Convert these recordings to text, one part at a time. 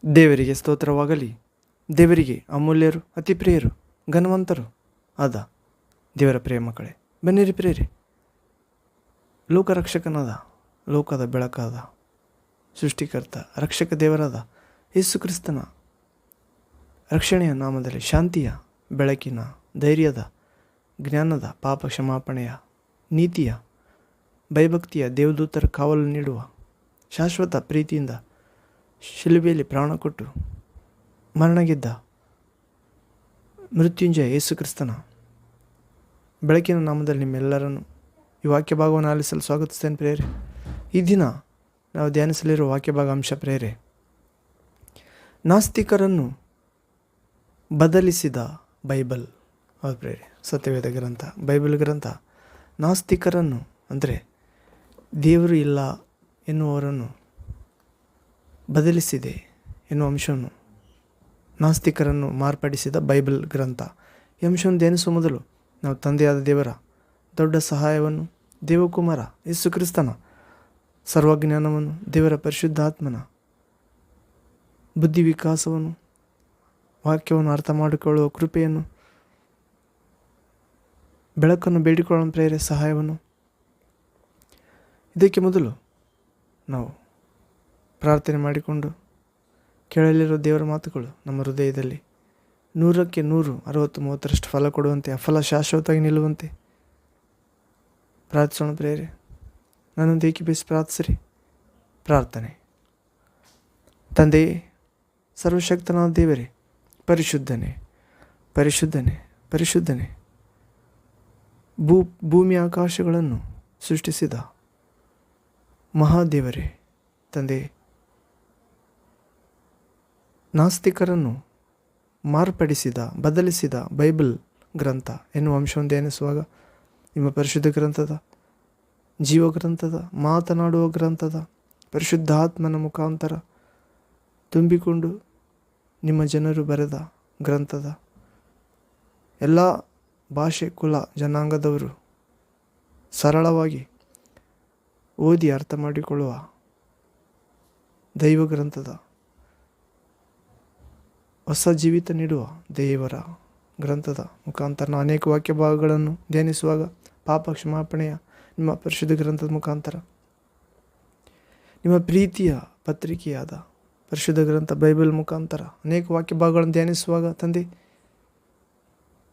ದೇವರಿಗೆ ಸ್ತೋತ್ರವಾಗಲಿ. ದೇವರಿಗೆ ಅಮೂಲ್ಯರು, ಅತಿ ಪ್ರಿಯರು, ಘನವಂತರು ಆದ ದೇವರ ಪ್ರಿಯ ಮಕ್ಕಳೇ, ಬನ್ನಿರಿ ಪ್ರಿಯರೇ. ಲೋಕರಕ್ಷಕನಾದ, ಲೋಕದ ಬೆಳಕಾದ, ಸೃಷ್ಟಿಕರ್ತ, ರಕ್ಷಕ ದೇವರಾದ ಯೇಸು ಕ್ರಿಸ್ತನ ರಕ್ಷಣೆಯ ನಾಮದಲ್ಲಿ ಶಾಂತಿಯ, ಬೆಳಕಿನ, ಧೈರ್ಯದ, ಜ್ಞಾನದ, ಪಾಪ ಕ್ಷಮಾಪಣೆಯ, ನೀತಿಯ, ಭಯಭಕ್ತಿಯ ದೇವದೂತರ ಕಾವಲು ನೀಡುವ ಶಾಶ್ವತ ಪ್ರೀತಿಯಿಂದ ಶಿಲುಬೆಯಲ್ಲಿ ಪ್ರಾಣ ಕೊಟ್ಟು ಮರಣಗೆದ್ದ ಮೃತ್ಯುಂಜಯ ಯೇಸು ಕ್ರಿಸ್ತನ ಬೆಳಕಿನ ನಾಮದಲ್ಲಿ ನಿಮ್ಮೆಲ್ಲರನ್ನು ಈ ವಾಕ್ಯ ಭಾಗವನ್ನು ಆಲಿಸಲು ಸ್ವಾಗತಿಸ್ತೇನೆ ಪ್ರೇರೆ. ಈ ದಿನ ನಾವು ಧ್ಯಾನಿಸಲಿರುವ ವಾಕ್ಯ ಭಾಗ ಅಂಶ ಪ್ರೇರೆ, ನಾಸ್ತಿಕರನ್ನು ಬದಲಿಸಿದ ಬೈಬಲ್. ಹೌದು ಪ್ರೇರೆ, ಸತ್ಯವೇದ ಗ್ರಂಥ, ಬೈಬಲ್ ಗ್ರಂಥ ನಾಸ್ತಿಕರನ್ನು ಅಂದರೆ ದೇವರು ಇಲ್ಲ ಎನ್ನುವರನ್ನು ಬದಲಿಸಿದೆ ಎನ್ನುವ ಅಂಶವನ್ನು, ನಾಸ್ತಿಕರನ್ನು ಮಾರ್ಪಡಿಸಿದ ಬೈಬಲ್ ಗ್ರಂಥ. ಈ ಅಂಶವನ್ನು ಧ್ಯಾನಿಸುವ ಮೊದಲು ನಾವು ತಂದೆಯಾದ ದೇವರ ದೊಡ್ಡ ಸಹಾಯವನ್ನು, ದೇವಕುಮಾರ ಯೇಸು ಕ್ರಿಸ್ತನ ಸರ್ವಜ್ಞಾನವನ್ನು, ದೇವರ ಪರಿಶುದ್ಧಾತ್ಮನ ಬುದ್ಧಿ ವಿಕಾಸವನ್ನು, ವಾಕ್ಯವನ್ನು ಅರ್ಥ ಮಾಡಿಕೊಳ್ಳುವ ಕೃಪೆಯನ್ನು, ಬೆಳಕನ್ನು ಬೇಡಿಕೊಳ್ಳುವ ಪ್ರೇರೆ ಸಹಾಯವನ್ನು. ಇದಕ್ಕೆ ಮೊದಲು ನಾವು ಪ್ರಾರ್ಥನೆ ಮಾಡಿಕೊಂಡು ಕೇಳಲಿರೋ ದೇವರ ಮಾತುಗಳು ನಮ್ಮ ಹೃದಯದಲ್ಲಿ 100ಕ್ಕೆ 100, 60, 30ರಷ್ಟು ಫಲ ಕೊಡುವಂತೆ, ಆ ಫಲ ಶಾಶ್ವತವಾಗಿ ನಿಲ್ಲುವಂತೆ ಪ್ರಾರ್ಥಿಸೋಣ ಪ್ರೇರೆ. ನನ್ನೊಂದು ಏಕೀಭವಿಸಿ ಪ್ರಾರ್ಥಿಸಿರಿ. ಪ್ರಾರ್ಥನೆ. ತಂದೆಯೇ, ಸರ್ವಶಕ್ತನಾದ ದೇವರೇ, ಪರಿಶುದ್ಧನೇ, ಪರಿಶುದ್ಧನೇ, ಪರಿಶುದ್ಧನೇ, ಭೂಮಿ ಆಕಾಶಗಳನ್ನು ಸೃಷ್ಟಿಸಿದ ಮಹಾದೇವರೇ, ತಂದೆ, ನಾಸ್ತಿಕರನ್ನು ಮಾರ್ಪಡಿಸಿದ, ಬದಲಿಸಿದ ಬೈಬಲ್ ಗ್ರಂಥ ಎನ್ನುವ ಅಂಶವನ್ನು ಧ್ಯಾನಿಸುವಾಗ ನಿಮ್ಮ ಪರಿಶುದ್ಧ ಗ್ರಂಥದ, ಜೀವ ಗ್ರಂಥದ, ಮಾತನಾಡುವ ಗ್ರಂಥದ, ಪರಿಶುದ್ಧಾತ್ಮನ ಮುಖಾಂತರ ತುಂಬಿಕೊಂಡು ನಿಮ್ಮ ಜನರು ಬರೆದ ಗ್ರಂಥದ ಎಲ್ಲ ಭಾಷೆ, ಕುಲ, ಜನಾಂಗದವರು ಸರಳವಾಗಿ ಓದಿ ಅರ್ಥ ಮಾಡಿಕೊಳ್ಳುವ ದೈವ ಗ್ರಂಥದ, ಹೊಸ ಜೀವಿತ ನೀಡುವ ದೇವರ ಗ್ರಂಥದ ಮುಖಾಂತರ ನಾವು ಅನೇಕ ವಾಕ್ಯ ಭಾಗಗಳನ್ನು ಧ್ಯಾನಿಸುವಾಗ ಪಾಪ ಕ್ಷಮಾಪಣೆಯ ನಿಮ್ಮ ಪರಿಶುದ್ಧ ಗ್ರಂಥದ ಮುಖಾಂತರ, ನಿಮ್ಮ ಪ್ರೀತಿಯ ಪತ್ರಿಕೆಯಾದ ಪರಿಶುದ್ಧ ಗ್ರಂಥ ಬೈಬಲ್ ಮುಖಾಂತರ ಅನೇಕ ವಾಕ್ಯ ಭಾಗಗಳನ್ನು ಧ್ಯಾನಿಸುವಾಗ ತಂದೆ,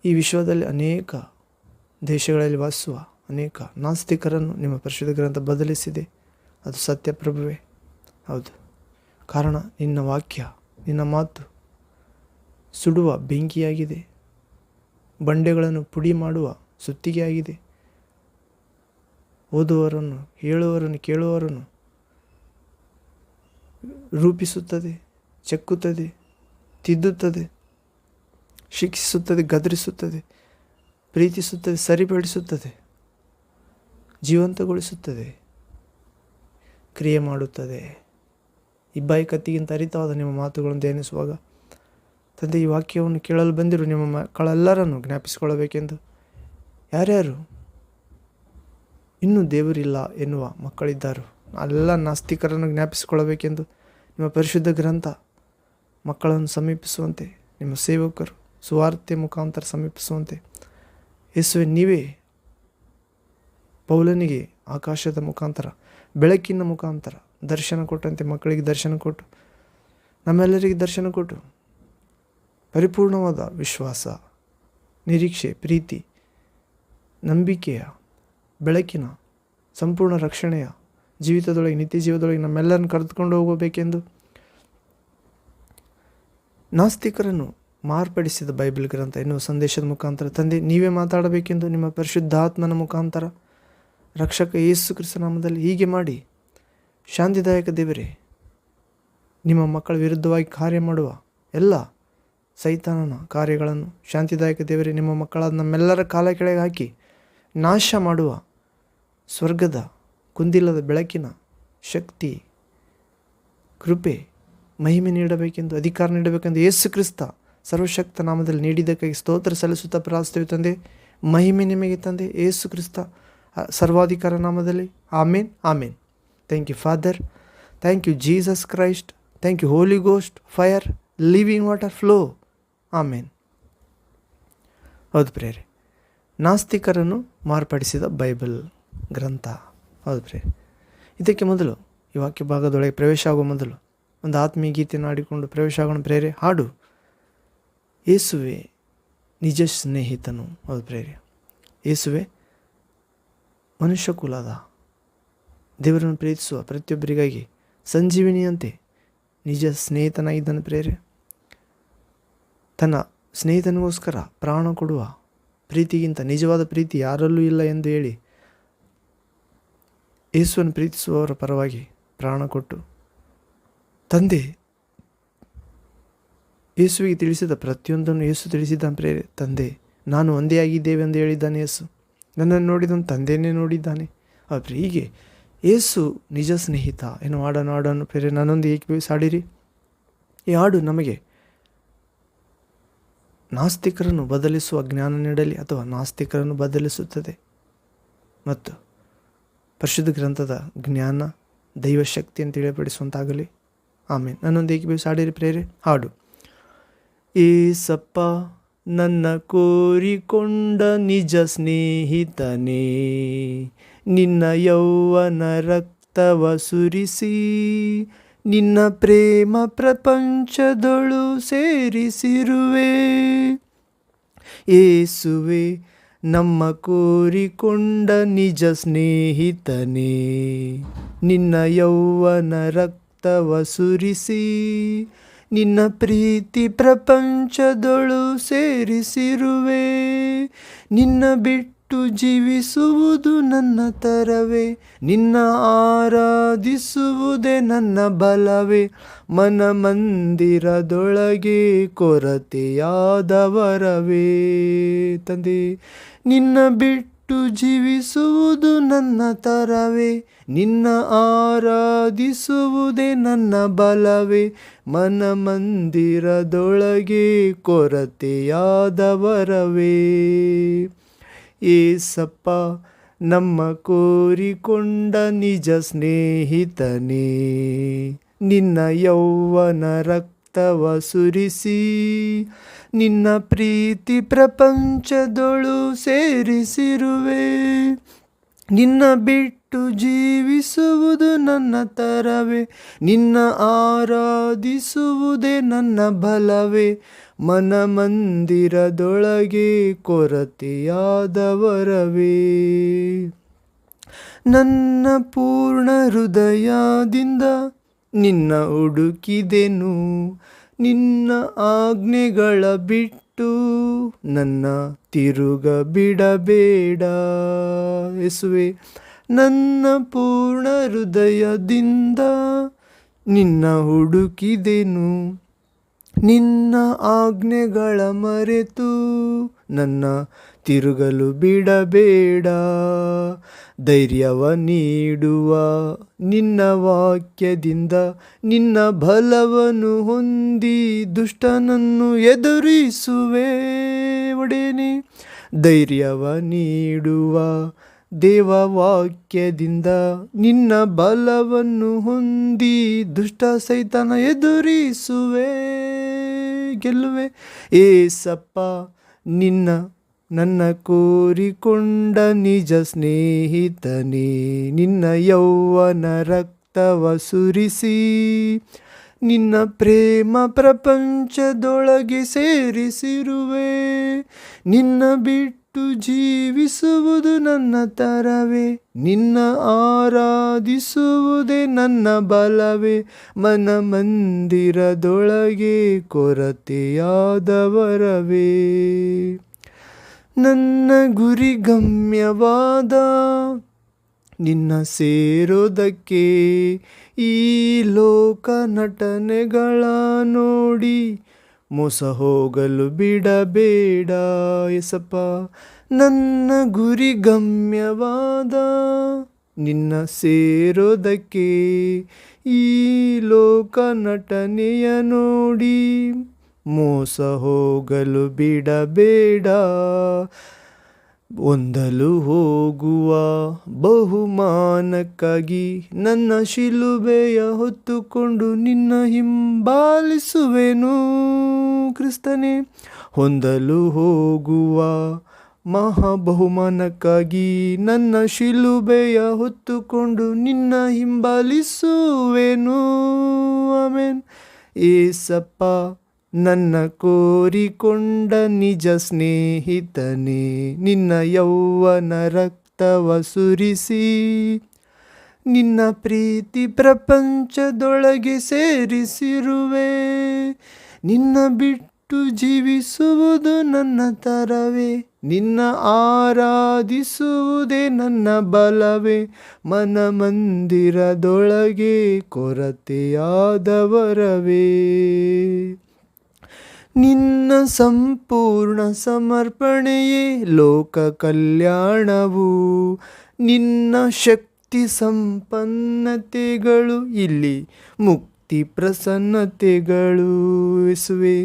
ಈ ವಿಶ್ವದಲ್ಲಿ ಅನೇಕ ದೇಶಗಳಲ್ಲಿ ವಾಸಿಸುವ ಅನೇಕ ನಾಸ್ತಿಕರನ್ನು ನಿಮ್ಮ ಪರಿಶುದ್ಧ ಗ್ರಂಥ ಬದಲಿಸಿದೆ. ಅದು ಸತ್ಯ ಪ್ರಭುವೇ, ಹೌದು. ಕಾರಣ ನಿನ್ನ ವಾಕ್ಯ, ನಿನ್ನ ಮಾತು ಸುಡುವ ಬೆಂಕಿಯಾಗಿದೆ, ಬಂಡೆಗಳನ್ನು ಪುಡಿ ಮಾಡುವ ಸುತ್ತಿಗೆಯಾಗಿದೆ. ಓದುವವರನ್ನು, ಹೇಳುವವರನ್ನು, ಕೇಳುವವರನ್ನು ರೂಪಿಸುತ್ತದೆ, ಚೆಕ್ಕುತ್ತದೆ, ತಿದ್ದುತ್ತದೆ, ಶಿಕ್ಷಿಸುತ್ತದೆ, ಗದರಿಸುತ್ತದೆ, ಪ್ರೀತಿಸುತ್ತದೆ, ಸರಿಪಡಿಸುತ್ತದೆ, ಜೀವಂತಗೊಳಿಸುತ್ತದೆ, ಕ್ರಿಯೆ ಮಾಡುತ್ತದೆ. ಇಬ್ಬಾಯಿ ಕತ್ತಿಗಿಂತ ಹರಿತವಾದ ನಿಮ್ಮ ಮಾತುಗಳನ್ನು ಧ್ಯಾನಿಸುವಾಗ ತಂದೆ, ಈ ವಾಕ್ಯವನ್ನು ಕೇಳಲು ಬಂದಿರು ನಿಮ್ಮ ಮಕ್ಕಳೆಲ್ಲರನ್ನು ಜ್ಞಾಪಿಸಿಕೊಳ್ಳಬೇಕೆಂದು, ಯಾರ್ಯಾರು ಇನ್ನೂ ದೇವರಿಲ್ಲ ಎನ್ನುವ ಮಕ್ಕಳಿದ್ದಾರೋ ಎಲ್ಲ ನಾಸ್ತಿಕರನ್ನು ಜ್ಞಾಪಿಸಿಕೊಳ್ಳಬೇಕೆಂದು ನಿಮ್ಮ ಪರಿಶುದ್ಧ ಗ್ರಂಥ ಮಕ್ಕಳನ್ನು ಸಮೀಪಿಸುವಂತೆ, ನಿಮ್ಮ ಸೇವಕರು ಸುವಾರ್ತೆ ಮುಖಾಂತರ ಸಮೀಪಿಸುವಂತೆ, ಯೇಸುವೆ ನೀವೇ ಪೌಲನಿಗೆ ಆಕಾಶದ ಮುಖಾಂತರ, ಬೆಳಕಿನ ಮುಖಾಂತರ ದರ್ಶನ ಕೊಟ್ಟಂತೆ ಮಕ್ಕಳಿಗೆ ದರ್ಶನ ಕೊಟ್ಟು, ನಮ್ಮೆಲ್ಲರಿಗೆ ದರ್ಶನ ಕೊಟ್ಟು ಪರಿಪೂರ್ಣವಾದ ವಿಶ್ವಾಸ, ನಿರೀಕ್ಷೆ, ಪ್ರೀತಿ, ನಂಬಿಕೆಯ ಬೆಳಕಿನ ಸಂಪೂರ್ಣ ರಕ್ಷಣೆಯ ಜೀವಿತದೊಳಗೆ, ನಿತ್ಯ ಜೀವದೊಳಗೆ ನಮ್ಮೆಲ್ಲರನ್ನು ಕರೆದುಕೊಂಡು ಹೋಗಬೇಕೆಂದು, ನಾಸ್ತಿಕರನ್ನು ಮಾರ್ಪಡಿಸಿದ ಬೈಬಲ್ ಗ್ರಂಥ ಎನ್ನುವ ಸಂದೇಶದ ಮುಖಾಂತರ ತಂದೆ ನೀವೇ ಮಾತಾಡಬೇಕೆಂದು ನಿಮ್ಮ ಪರಿಶುದ್ಧಾತ್ಮನ ಮುಖಾಂತರ ರಕ್ಷಕ ಯೇಸು ಕ್ರಿಸ್ತ ನಾಮದಲ್ಲಿ ಹೀಗೆ ಮಾಡಿ, ಶಾಂತಿದಾಯಕ ದೇವರೇ, ನಿಮ್ಮ ಮಕ್ಕಳ ವಿರುದ್ಧವಾಗಿ ಕಾರ್ಯ ಮಾಡುವ ಎಲ್ಲ ಸೈತಾನನ ಕಾರ್ಯಗಳನ್ನು ಶಾಂತಿದಾಯಕ ದೇವರೇ ನಿಮ್ಮ ಮಕ್ಕಳಾದ ನಮ್ಮೆಲ್ಲರ ಕಾಲ ಕೆಳಗೆ ಹಾಕಿ ನಾಶ ಮಾಡುವ ಸ್ವರ್ಗದ ಕುಂದಿಲ್ಲದ ಬೆಳಕಿನ ಶಕ್ತಿ, ಕೃಪೆ, ಮಹಿಮೆ ನೀಡಬೇಕೆಂದು, ಅಧಿಕಾರ ನೀಡಬೇಕೆಂದು ಯೇಸು ಕ್ರಿಸ್ತ ಸರ್ವಶಕ್ತ ನಾಮದಲ್ಲಿ ನೀಡಿದ್ದಕ್ಕಾಗಿ ಸ್ತೋತ್ರ ಸಲ್ಲಿಸುತ್ತಾ ಪ್ರಾರ್ಥಿಸುತ್ತೇವೆ ತಂದೆ. ಮಹಿಮೆ ನಿಮಗೆ ತಂದೆ, ಯೇಸು ಕ್ರಿಸ್ತ ಸರ್ವಾಧಿಕಾರ ನಾಮದಲ್ಲಿ. ಆಮೇನ್, ಆಮೇನ್. Thank you father, thank you Jesus Christ, thank you holy ghost, fire, living water, flow. ಆಮೇನ್. ಹೌದು ಪ್ರೇರೆ, ನಾಸ್ತಿಕರನ್ನು ಮಾರ್ಪಡಿಸಿದ ಬೈಬಲ್ ಗ್ರಂಥ. ಹೌದು ಪ್ರೇರೆ, ಇದಕ್ಕೆ ಮೊದಲು ಈ ವಾಕ್ಯ ಭಾಗದೊಳಗೆ ಪ್ರವೇಶ ಆಗುವ ಮೊದಲು ಒಂದು ಆತ್ಮೀಯ ಗೀತೆಯನ್ನು ಆಡಿಕೊಂಡು ಪ್ರವೇಶ ಆಗೋಣ ಪ್ರೇರೆ. ಹಾಡು ಯೇಸುವೆ ನಿಜ ಸ್ನೇಹಿತನು. ಹೌದು ಪ್ರೇರೆ, ಯೇಸುವೆ ಮನುಷ್ಯ ಕುಲದ ದೇವರನ್ನು ಪ್ರೀತಿಸುವ ಪ್ರತಿಯೊಬ್ಬರಿಗಾಗಿ ಸಂಜೀವಿನಿಯಂತೆ ನಿಜ ಸ್ನೇಹಿತನಾಗಿದ್ದಾನೆ ಪ್ರೇರೆ. ತನ್ನ ಸ್ನೇಹಿತನಿಗೋಸ್ಕರ ಪ್ರಾಣ ಕೊಡುವ ಪ್ರೀತಿಗಿಂತ ನಿಜವಾದ ಪ್ರೀತಿ ಯಾರಲ್ಲೂ ಇಲ್ಲ ಎಂದು ಹೇಳಿ ಯೇಸುವನ್ನು ಪ್ರೀತಿಸುವವರ ಪರವಾಗಿ ಪ್ರಾಣ ಕೊಟ್ಟು ತಂದೆ ಯೇಸುವಿಗೆ ತಿಳಿಸಿದ ಪ್ರತಿಯೊಂದನ್ನು ಯೇಸು ತಿಳಿಸಿದ್ದಾನೆ ಪ್ರೇರೆ. ತಂದೆ ನಾನು ಒಂದೇ ಆಗಿದ್ದೇವೆ ಎಂದು ಹೇಳಿದ್ದಾನೆ ಯೇಸು. ನನ್ನನ್ನು ನೋಡಿದನು ತಂದೆಯೇ ನೋಡಿದ್ದಾನೆ. ಆದರೆ ಹೀಗೆ ಯೇಸು ನಿಜ ಸ್ನೇಹಿತ ಎನ್ನುವ ಹಾಡನ್ನು ಪ್ರೇರೆ ನನ್ನೊಂದು ಏಕೀಭವಿಸಿ ಹಾಡಿರಿ. ಈ ಹಾಡು ನಮಗೆ ನಾಸ್ತಿಕರನ್ನು ಬದಲಿಸುವ ಜ್ಞಾನ ನೀಡಲಿ ಅಥವಾ ನಾಸ್ತಿಕರನ್ನು ಬದಲಿಸುತ್ತದೆ ಮತ್ತು ಪರಿಶುದ್ಧ ಗ್ರಂಥದ ಜ್ಞಾನ ದೈವಶಕ್ತಿಯನ್ನು ತಿಳಿಯಪಡಿಸುವಂತಾಗಲಿ. ಆಮೇಲೆ ನನ್ನೊಂದು ಏಕೀಭವಿಸಿ ಹಾಡಿರಿ ಪ್ರೇರೆ. ಹಾಡು ಏಸಪ್ಪ ನನ್ನ ಕೋರಿಕೊಂಡ ನಿಜ ಸ್ನೇಹಿತನೇ, ನಿನ್ನ ಯೌವನ ರಕ್ತವ ಸುರಿಸಿ ನಿನ್ನ ಪ್ರೇಮ ಪ್ರಪಂಚದೊಳು ಸೇರಿಸಿರುವೆ. ಏಸುವೆ ನಮ್ಮ ಕೋರಿಕೊಂಡ ನಿಜ ಸ್ನೇಹಿತನೇ, ನಿನ್ನ ಯೌವನ ರಕ್ತವ ಸುರಿಸಿ ನಿನ್ನ ಪ್ರೀತಿ ಪ್ರಪಂಚದೊಳು ಸೇರಿಸಿರುವೆ. ನಿನ್ನ ಬಿಟ್ಟು ಜೀವಿಸುವುದು ನನ್ನ ತರವೇ, ನಿನ್ನ ಆರಾಧಿಸುವುದೇ ನನ್ನ ಬಲವೇ. ಮನ ಮಂದಿರದೊಳಗೆ ಕೊರತೆಯಾದವರವೇ ತಂದೆ. ನಿನ್ನ ಬಿಟ್ಟು ಜೀವಿಸುವುದು ನನ್ನ ತರವೇ, ನಿನ್ನ ಆರಾಧಿಸುವುದೇ ನನ್ನ ಬಲವೇ. ಮನ ಮಂದಿರದೊಳಗೆ ಕೊರತೆಯಾದವರವೇ. ಏಸಪ್ಪ ನಮ್ಮ ಕೋರಿಕೊಂಡ ನಿಜ ಸ್ನೇಹಿತನೇ, ನಿನ್ನ ಯೌವನ ರಕ್ತವ ಸುರಿಸಿ ನಿನ್ನ ಪ್ರೀತಿ ಪ್ರಪಂಚದೊಳು ಸೇರಿಸಿರುವೆ. ನಿನ್ನ ಬಿಟ್ಟು ಜೀವಿಸುವುದು ನನ್ನ ತರವೇ, ನಿನ್ನ ಆರಾಧಿಸುವುದೇ ನನ್ನ ಬಲವೇ. ಮನ ಮಂದಿರದೊಳಗೆ ಕೊರತೆಯಾದವರವೇ. ನನ್ನ ಪೂರ್ಣ ಹೃದಯದಿಂದ ನಿನ್ನ ಹುಡುಕಿದೆನು, ನಿನ್ನ ಆಜ್ಞೆಗಳ ಬಿಟ್ಟು ನನ್ನ ತಿರುಗ ಬಿಡಬೇಡ. ಯೇಸುವೆ ನನ್ನ ಪೂರ್ಣ ಹೃದಯದಿಂದ ನಿನ್ನ ಹುಡುಕಿದೆನು, ನಿನ್ನ ಆಜ್ಞೆಗಳ ಮರೆತು ನನ್ನ ತಿರುಗಲು ಬಿಡಬೇಡ. ಧೈರ್ಯವ ನೀಡುವ ನಿನ್ನ ವಾಕ್ಯದಿಂದ ನಿನ್ನ ಬಲವನ್ನು ಹೊಂದಿ ದುಷ್ಟನನ್ನು ಎದುರಿಸುವೆ ಒಡೆಯನೇ. ಧೈರ್ಯವ ನೀಡುವ ದೇವವಾಕ್ಯದಿಂದ ನಿನ್ನ ಬಲವನ್ನು ಹೊಂದಿ ದುಷ್ಟ ಸೈತಾನ ಎದುರಿಸುವೆ, ಗೆಲ್ಲುವೆ. ಏಸಪ್ಪ ನನ್ನ ಕೋರಿಕೊಂಡ ನಿಜ ಸ್ನೇಹಿತನೇ, ನಿನ್ನ ಯೌವನ ರಕ್ತವ ಸುರಿಸಿ ನಿನ್ನ ಪ್ರೇಮ ಪ್ರಪಂಚದೊಳಗೆ ಸೇರಿಸಿರುವೆ. ನಿನ್ನ ಬಿಟ್ಟು ಜೀವಿಸುವುದು ನನ್ನ ತರವೇ, ನಿನ್ನ ಆರಾಧಿಸುವುದೇ ನನ್ನ ಬಲವೇ. ಮನ ಮಂದಿರದೊಳಗೆ ಕೊರತೆಯಾದವರವೇ. ನನ್ನ ಗುರಿ ಗಮ್ಯವಾದ ನಿನ್ನ ಸೇರೋದಕ್ಕೆ ಈ ಲೋಕ ನಟನೆಗಳ ನೋಡಿ ಮೋಸ ಹೋಗಲು ಬಿಡಬೇಡ ಏಸಪ್ಪ. ನನ್ನ ಗುರಿ ಗಮ್ಯವಾದ ನಿನ್ನ ಸೇರೋದಕ್ಕೆ ಈ ಲೋಕ ನಟನೆಯ ನೋಡಿ ಮೋಸ ಹೋಗಲು ಬಿಡಬೇಡ. ಹೊಂದಲು ಹೋಗುವ ಬಹುಮಾನಕ್ಕಾಗಿ ನನ್ನ ಶಿಲುಬೆಯ ಹೊತ್ತುಕೊಂಡು ನಿನ್ನ ಹಿಂಬಾಲಿಸುವೆನು. ಕ್ರಿಸ್ತನೇ, ಹೊಂದಲು ಹೋಗುವ ಮಹಾಬಹುಮಾನಕ್ಕಾಗಿ ನನ್ನ ಶಿಲುಬೆಯ ಹೊತ್ತುಕೊಂಡು ನಿನ್ನ ಹಿಂಬಾಲಿಸುವೆನು. ಆಮೆನ್. ಏಸಪ್ಪ, ನನ್ನ ಕೋರಿಕೊಂಡ ನಿಜ ಸ್ನೇಹಿತನೇ, ನಿನ್ನ ಯೌವನ ರಕ್ತವ ಸುರಿಸಿ ನಿನ್ನ ಪ್ರೀತಿ ಪ್ರಪಂಚದೊಳಗೆ ಸೇರಿಸಿರುವೆ. ನಿನ್ನ ಬಿಟ್ಟು ಜೀವಿಸುವುದು ನನ್ನ ತರವೇ, ನಿನ್ನ ಆರಾಧಿಸುವುದೇ ನನ್ನ ಬಲವೇ. ಮನಮಂದಿರದೊಳಗೆ ಕೊರತೆಯಾದವರವೇ. ನಿನ್ನ ಸಂಪೂರ್ಣ ಸಮರ್ಪಣೆಯೇ ಲೋಕ ಕಲ್ಯಾಣವು. ನಿನ್ನ ಶಕ್ತಿ ಸಂಪನ್ನತೆಗಳು ಇಲ್ಲಿ ಮುಕ್ತಿ ಪ್ರಸನ್ನತೆಗಳು. ಯೇಸುವೇ,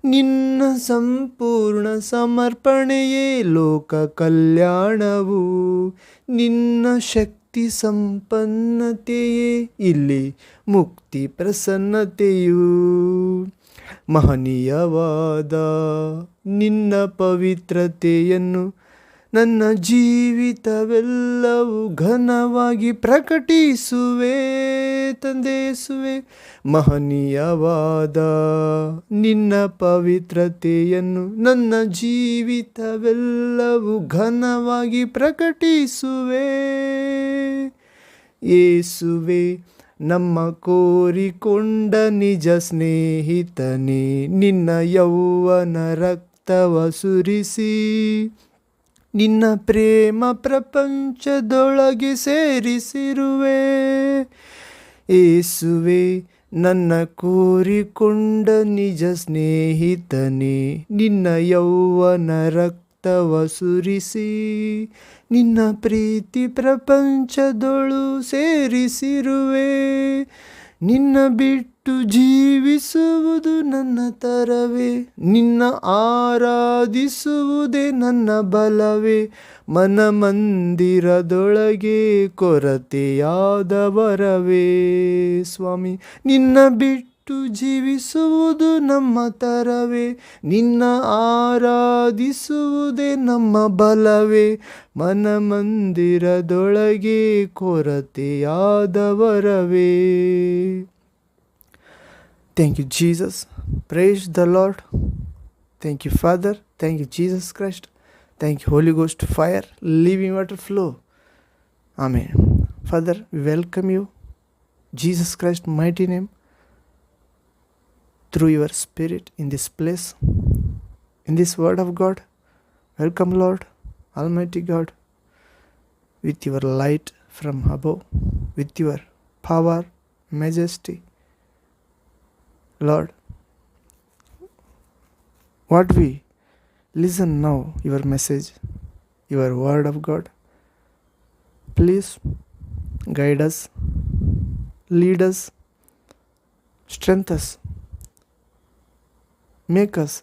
ನಿನ್ನ ಸಂಪೂರ್ಣ ಸಮರ್ಪಣೆಯೇ ಲೋಕ ಕಲ್ಯಾಣವು. ನಿನ್ನ ಶಕ್ತಿ ಸಂಪನ್ನತೆಯೇ ಇಲ್ಲಿ ಮುಕ್ತಿ ಪ್ರಸನ್ನತೆಯು. ಮಹನೀಯವಾದ ನಿನ್ನ ಪವಿತ್ರತೆಯನ್ನು ನನ್ನ ಜೀವಿತವೆಲ್ಲವೂ ಘನವಾಗಿ ಪ್ರಕಟಿಸುವೆ. ತಂದೆಸುವೆ, ಮಹನೀಯವಾದ ನಿನ್ನ ಪವಿತ್ರತೆಯನ್ನು ನನ್ನ ಜೀವಿತವೆಲ್ಲವೂ ಘನವಾಗಿ ಪ್ರಕಟಿಸುವೆ. ಯೇಸುವೆ, ನಮ್ಮ ಕೋರಿಕೊಂಡ ನಿಜ ಸ್ನೇಹಿತನೇ, ನಿನ್ನ ಯೌವನ ರಕ್ತವ ಸುರಿಸಿ ನಿನ್ನ ಪ್ರೇಮ ಪ್ರಪಂಚದೊಳಗೆ ಸೇರಿಸಿರುವೆ. ಯೇಸುವೆ, ನನ್ನ ಕೋರಿಕೊಂಡ ನಿಜ ಸ್ನೇಹಿತನೇ, ನಿನ್ನ ಯೌವನ ರಕ್ತವ ಸುರಿಸಿ ನಿನ್ನ ಪ್ರೀತಿ ಪ್ರಪಂಚದೊಳು ಸೇರಿಸಿರುವೆ. ನಿನ್ನ ಬಿಟ್ಟು ಜೀವಿಸುವುದು ನನ್ನ ತರವೇ, ನಿನ್ನ ಆರಾಧಿಸುವುದೇ ನನ್ನ ಬಲವೇ. ಮನಮಂದಿರದೊಳಗೆ ಕೊರತೆಯಾದವರವೇ. ಸ್ವಾಮಿ, ನಿನ್ನ ಬಿಟ್ಟು ಜೀವಿಸುವುದು ನಮ್ಮ ತರವೇ, ನಿನ್ನ ಆರಾಧಿಸುವುದೇ ನಮ್ಮ ಬಲವೇ. ಮನಮಂದಿರದೊಳಗೆ ಕೊರತೆಯಾದವರವೇ. Thank you, Jesus. Praise the Lord. Thank you, Father. Thank you, Jesus Christ. Thank you, Holy Ghost fire, living water flow. Amen. Father, we welcome you, Jesus Christ, mighty name, through your Spirit in this place, in this word of God. Welcome, Lord, Almighty God, with your light from above, with your power, majesty. Lord, what we listen now, your message, your word of God. Please guide us, lead us, strengthen us, make us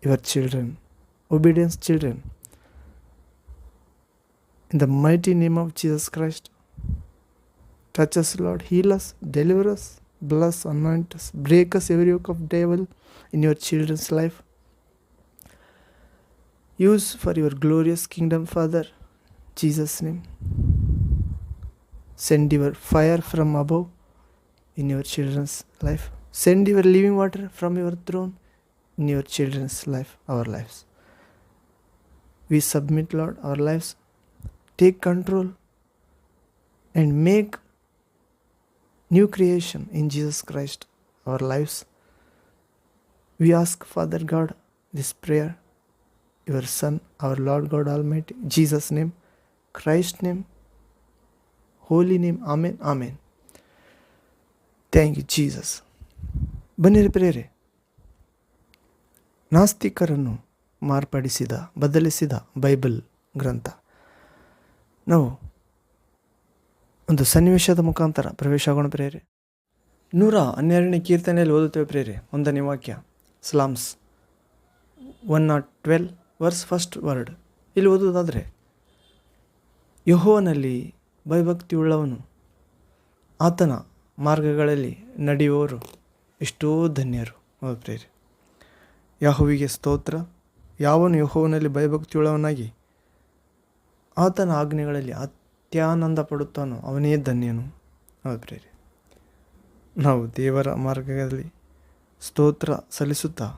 your children, obedience children. In the mighty name of Jesus Christ, touch us, Lord, heal us, deliver us, bless, anoint us, break us every yoke of devil in your children's life. Use for your glorious kingdom, Father, Jesus' name. Send your fire from above in your children's life. Send your living water from your throne in your children's life, our lives. We submit, Lord, our lives. Take control and make new creation in Jesus Christ, our lives. We ask, Father God, this prayer, your Son, our Lord God Almighty, Jesus' name, Christ's name, holy name. Amen. Amen. Thank you, Jesus. ಬನ್ನಿರಿ ಪ್ರಿಯರೇ, ನಾಸ್ತಿಕರನ್ನು ಮಾರ್ಪಡಿಸಿದ, ಬದಲಿಸಿದ Bible ಗ್ರಂಥ. ನಾವು ಒಂದು ಸನ್ನಿವೇಶದ ಮುಖಾಂತರ ಪ್ರವೇಶ ಆಗೋಣ ಪ್ರಿಯರೇ. 112ನೇ ಕೀರ್ತನೆಯಲ್ಲಿ ಓದುತ್ತೇವೆ ಪ್ರಿಯರೇ. 1ನೇ ವಾಕ್ಯ, ಸ್ಲಾಮ್ಸ್ 112 ವರ್ಸ್ ಫಸ್ಟ್ ವರ್ಡ್ ಇಲ್ಲಿ ಓದುವುದಾದರೆ, ಯೆಹೋವನಲ್ಲಿ ಭಯಭಕ್ತಿಯುಳ್ಳವನು, ಆತನ ಮಾರ್ಗಗಳಲ್ಲಿ ನಡೆಯುವವರು ಎಷ್ಟೋ ಧನ್ಯರು. ಹೌದು ಪ್ರಿಯರೇ, ಯೆಹೋವನಿಗೆ ಸ್ತೋತ್ರ. ಯಾವನು ಯೆಹೋವನಲ್ಲಿ ಭಯಭಕ್ತಿಯುಳ್ಳವನಾಗಿ ಆತನ ಆಜ್ಞೆಗಳಲ್ಲಿ ಅತ್ಯಾನಂದ ಪಡುತ್ತಾನೋ ಅವನೇ ಧನ್ಯನು. ಹೌದು ಪ್ರಿಯರೇ, ನಾವು ದೇವರ ಮಾರ್ಗದಲ್ಲಿ ಸ್ತೋತ್ರ ಸಲ್ಲಿಸುತ್ತಾ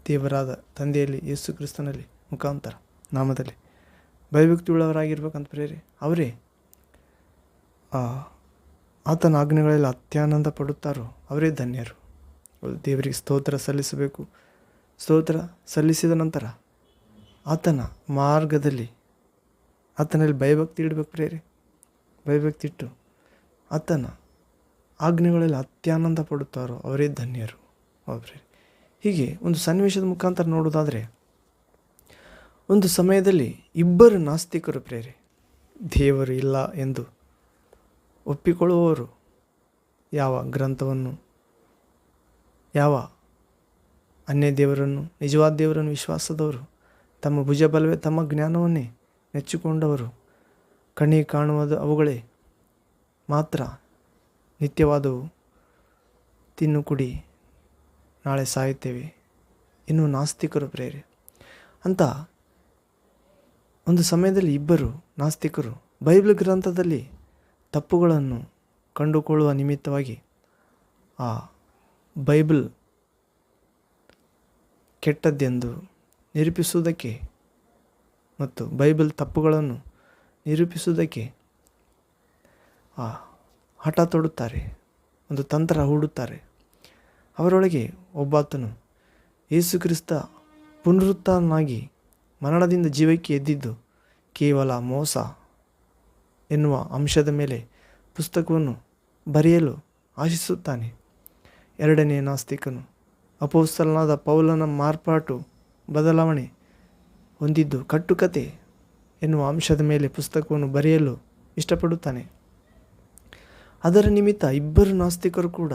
ದೇವರಾದ ತಂದೆಯಲ್ಲಿ ಯೇಸು ಕ್ರಿಸ್ತನಲ್ಲಿ ಮುಖಾಂತರ ನಾಮದಲ್ಲಿ ಭಯಭಕ್ತಿಯುಳ್ಳವರಾಗಿರ್ಬೇಕಂತ ಪ್ರಿಯರೇ. ಅವರೇ ಆತನ ಆಜ್ಞೆಗಳಲ್ಲಿ ಅತ್ಯಾನಂದ ಪಡುತ್ತಾರೋ ಅವರೇ ಧನ್ಯರು. ದೇವರಿಗೆ ಸ್ತೋತ್ರ ಸಲ್ಲಿಸಬೇಕು. ಸ್ತೋತ್ರ ಸಲ್ಲಿಸಿದ ನಂತರ ಆತನ ಮಾರ್ಗದಲ್ಲಿ ಆತನಲ್ಲಿ ಭಯಭಕ್ತಿ ಇಡಬೇಕು ಪ್ರಿಯರೇ. ಭಯಭಕ್ತಿ ಇಟ್ಟು ಆತನ ಆಜ್ಞೆಗಳಲ್ಲಿ ಅತ್ಯಾನಂದ ಪಡುತ್ತಾರೋ ಅವರೇ ಧನ್ಯರು. ಹೌದು ಪ್ರಿಯರೇ, ಹೀಗೆ ಒಂದು ಸನ್ನಿವೇಶದ ಮುಖಾಂತರ ನೋಡೋದಾದರೆ, ಒಂದು ಸಮಯದಲ್ಲಿ ಇಬ್ಬರು ನಾಸ್ತಿಕರು ಪ್ರಿಯರೇ, ದೇವರು ಇಲ್ಲ ಎಂದು ಒಪ್ಪಿಕೊಳ್ಳುವವರು, ಯಾವ ಗ್ರಂಥವನ್ನು, ಯಾವ ಅನ್ಯ ದೇವರನ್ನು, ನಿಜವಾದ ದೇವರನ್ನು ವಿಶ್ವಾಸದವರು, ತಮ್ಮ ಭುಜಬಲವೇ ತಮ್ಮ ಜ್ಞಾನವನ್ನೇ ನೆಚ್ಚಿಕೊಂಡವರು, ಕಣ್ಣಿಗೆ ಕಾಣುವುದು ಅವುಗಳೇ ಮಾತ್ರ ನಿತ್ಯವಾದವು, ತಿನ್ನು ಕುಡಿ ನಾಳೆ ಸಾಯುತ್ತೇವೆ ಇನ್ನು ನಾಸ್ತಿಕರು ಪ್ರೇರೆ ಅಂತ. ಒಂದು ಸಮಯದಲ್ಲಿ ಇಬ್ಬರು ನಾಸ್ತಿಕರು ಬೈಬಲ್ ಗ್ರಂಥದಲ್ಲಿ ತಪ್ಪುಗಳನ್ನು ಕಂಡುಕೊಳ್ಳುವ ನಿಮಿತ್ತವಾಗಿ ಆ ಬೈಬಲ್ ಕೆಟ್ಟದ್ದೆಂದು ನಿರೂಪಿಸುವುದಕ್ಕೆ ಮತ್ತು ಬೈಬಲ್ ತಪ್ಪುಗಳನ್ನು ನಿರೂಪಿಸುವುದಕ್ಕೆ ಹಠ ತೊಡುತ್ತಾರೆ, ಒಂದು ತಂತ್ರ ಹೂಡುತ್ತಾರೆ. ಅವರೊಳಗೆ ಒಬ್ಬಾತನು ಯೇಸು ಕ್ರಿಸ್ತ ಪುನರುತ್ಥಾನನಾಗಿ ಮರಣದಿಂದ ಜೀವಕ್ಕೆ ಎದ್ದಿದ್ದು ಕೇವಲ ಮೋಸ ಎನ್ನುವ ಅಂಶದ ಮೇಲೆ ಪುಸ್ತಕವನ್ನು ಬರೆಯಲು ಆಶಿಸುತ್ತಾನೆ. ಎರಡನೇ ನಾಸ್ತಿಕನು ಅಪೊಸ್ತಲನಾದ ಪೌಲನ ಮಾರ್ಪಾಟು ಬದಲಾವಣೆ ಹೊಂದಿದ್ದು ಕಟ್ಟುಕತೆ ಎನ್ನುವ ಅಂಶದ ಮೇಲೆ ಪುಸ್ತಕವನ್ನು ಬರೆಯಲು ಇಷ್ಟಪಡುತ್ತಾನೆ. ಅದರ ನಿಮಿತ್ತ ಇಬ್ಬರು ನಾಸ್ತಿಕರು ಕೂಡ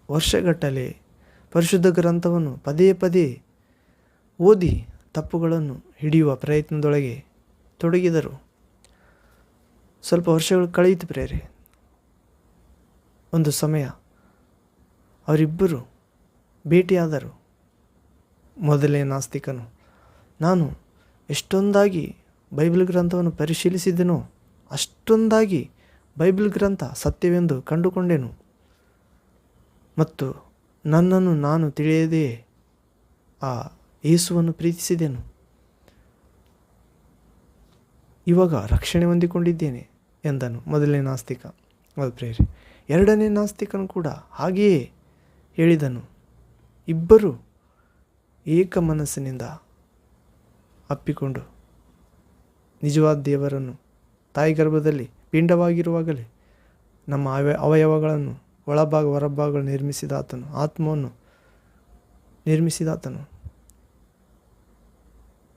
ವರ್ಷಗಟ್ಟಲೆ ಪರಿಶುದ್ಧ ಗ್ರಂಥವನ್ನು ಪದೇ ಪದೇ ಓದಿ ತಪ್ಪುಗಳನ್ನು ಹಿಡಿಯುವ ಪ್ರಯತ್ನದೊಳಗೆ ತೊಡಗಿದರು. ಸ್ವಲ್ಪ ವರ್ಷಗಳು ಕಳೆಯಿತು ಪ್ರೇರೆ. ಒಂದು ಸಮಯ ಅವರಿಬ್ಬರು ಭೇಟಿಯಾದರು. ಮೊದಲನೇ ನಾಸ್ತಿಕನು, ನಾನು ಎಷ್ಟೊಂದಾಗಿ ಬೈಬಲ್ ಗ್ರಂಥವನ್ನು ಪರಿಶೀಲಿಸಿದೆನೋ ಅಷ್ಟೊಂದಾಗಿ ಬೈಬಲ್ ಗ್ರಂಥ ಸತ್ಯವೆಂದು ಕಂಡುಕೊಂಡೆನು ಮತ್ತು ನನ್ನನ್ನು ನಾನು ತಿಳಿಯದೆಯೇ ಆ ಯೇಸುವನ್ನು ಪ್ರೀತಿಸಿದೆನು. ಇವಾಗ ರಕ್ಷಣೆ ಹೊಂದಿಕೊಂಡಿದ್ದೇನೆ ಎಂದನು ಮೊದಲನೇ ನಾಸ್ತಿಕ. ಹೌದು ಪ್ರೇರೆ. ಎರಡನೇ ನಾಸ್ತಿಕನು ಕೂಡ ಹಾಗೆಯೇ ಹೇಳಿದನು. ಇಬ್ಬರು ಏಕ ಮನಸ್ಸಿನಿಂದ ಅಪ್ಪಿಕೊಂಡು ನಿಜವಾದ ದೇವರನ್ನು ತಾಯಿ ಗರ್ಭದಲ್ಲಿ ಪಿಂಡವಾಗಿರುವಾಗಲೇ ನಮ್ಮ ಅವಯವಗಳನ್ನು ಒಳಭಾಗ ಹೊರಭಾಗಗಳು ನಿರ್ಮಿಸಿದಾತನು, ಆತ್ಮವನ್ನು ನಿರ್ಮಿಸಿದಾತನು,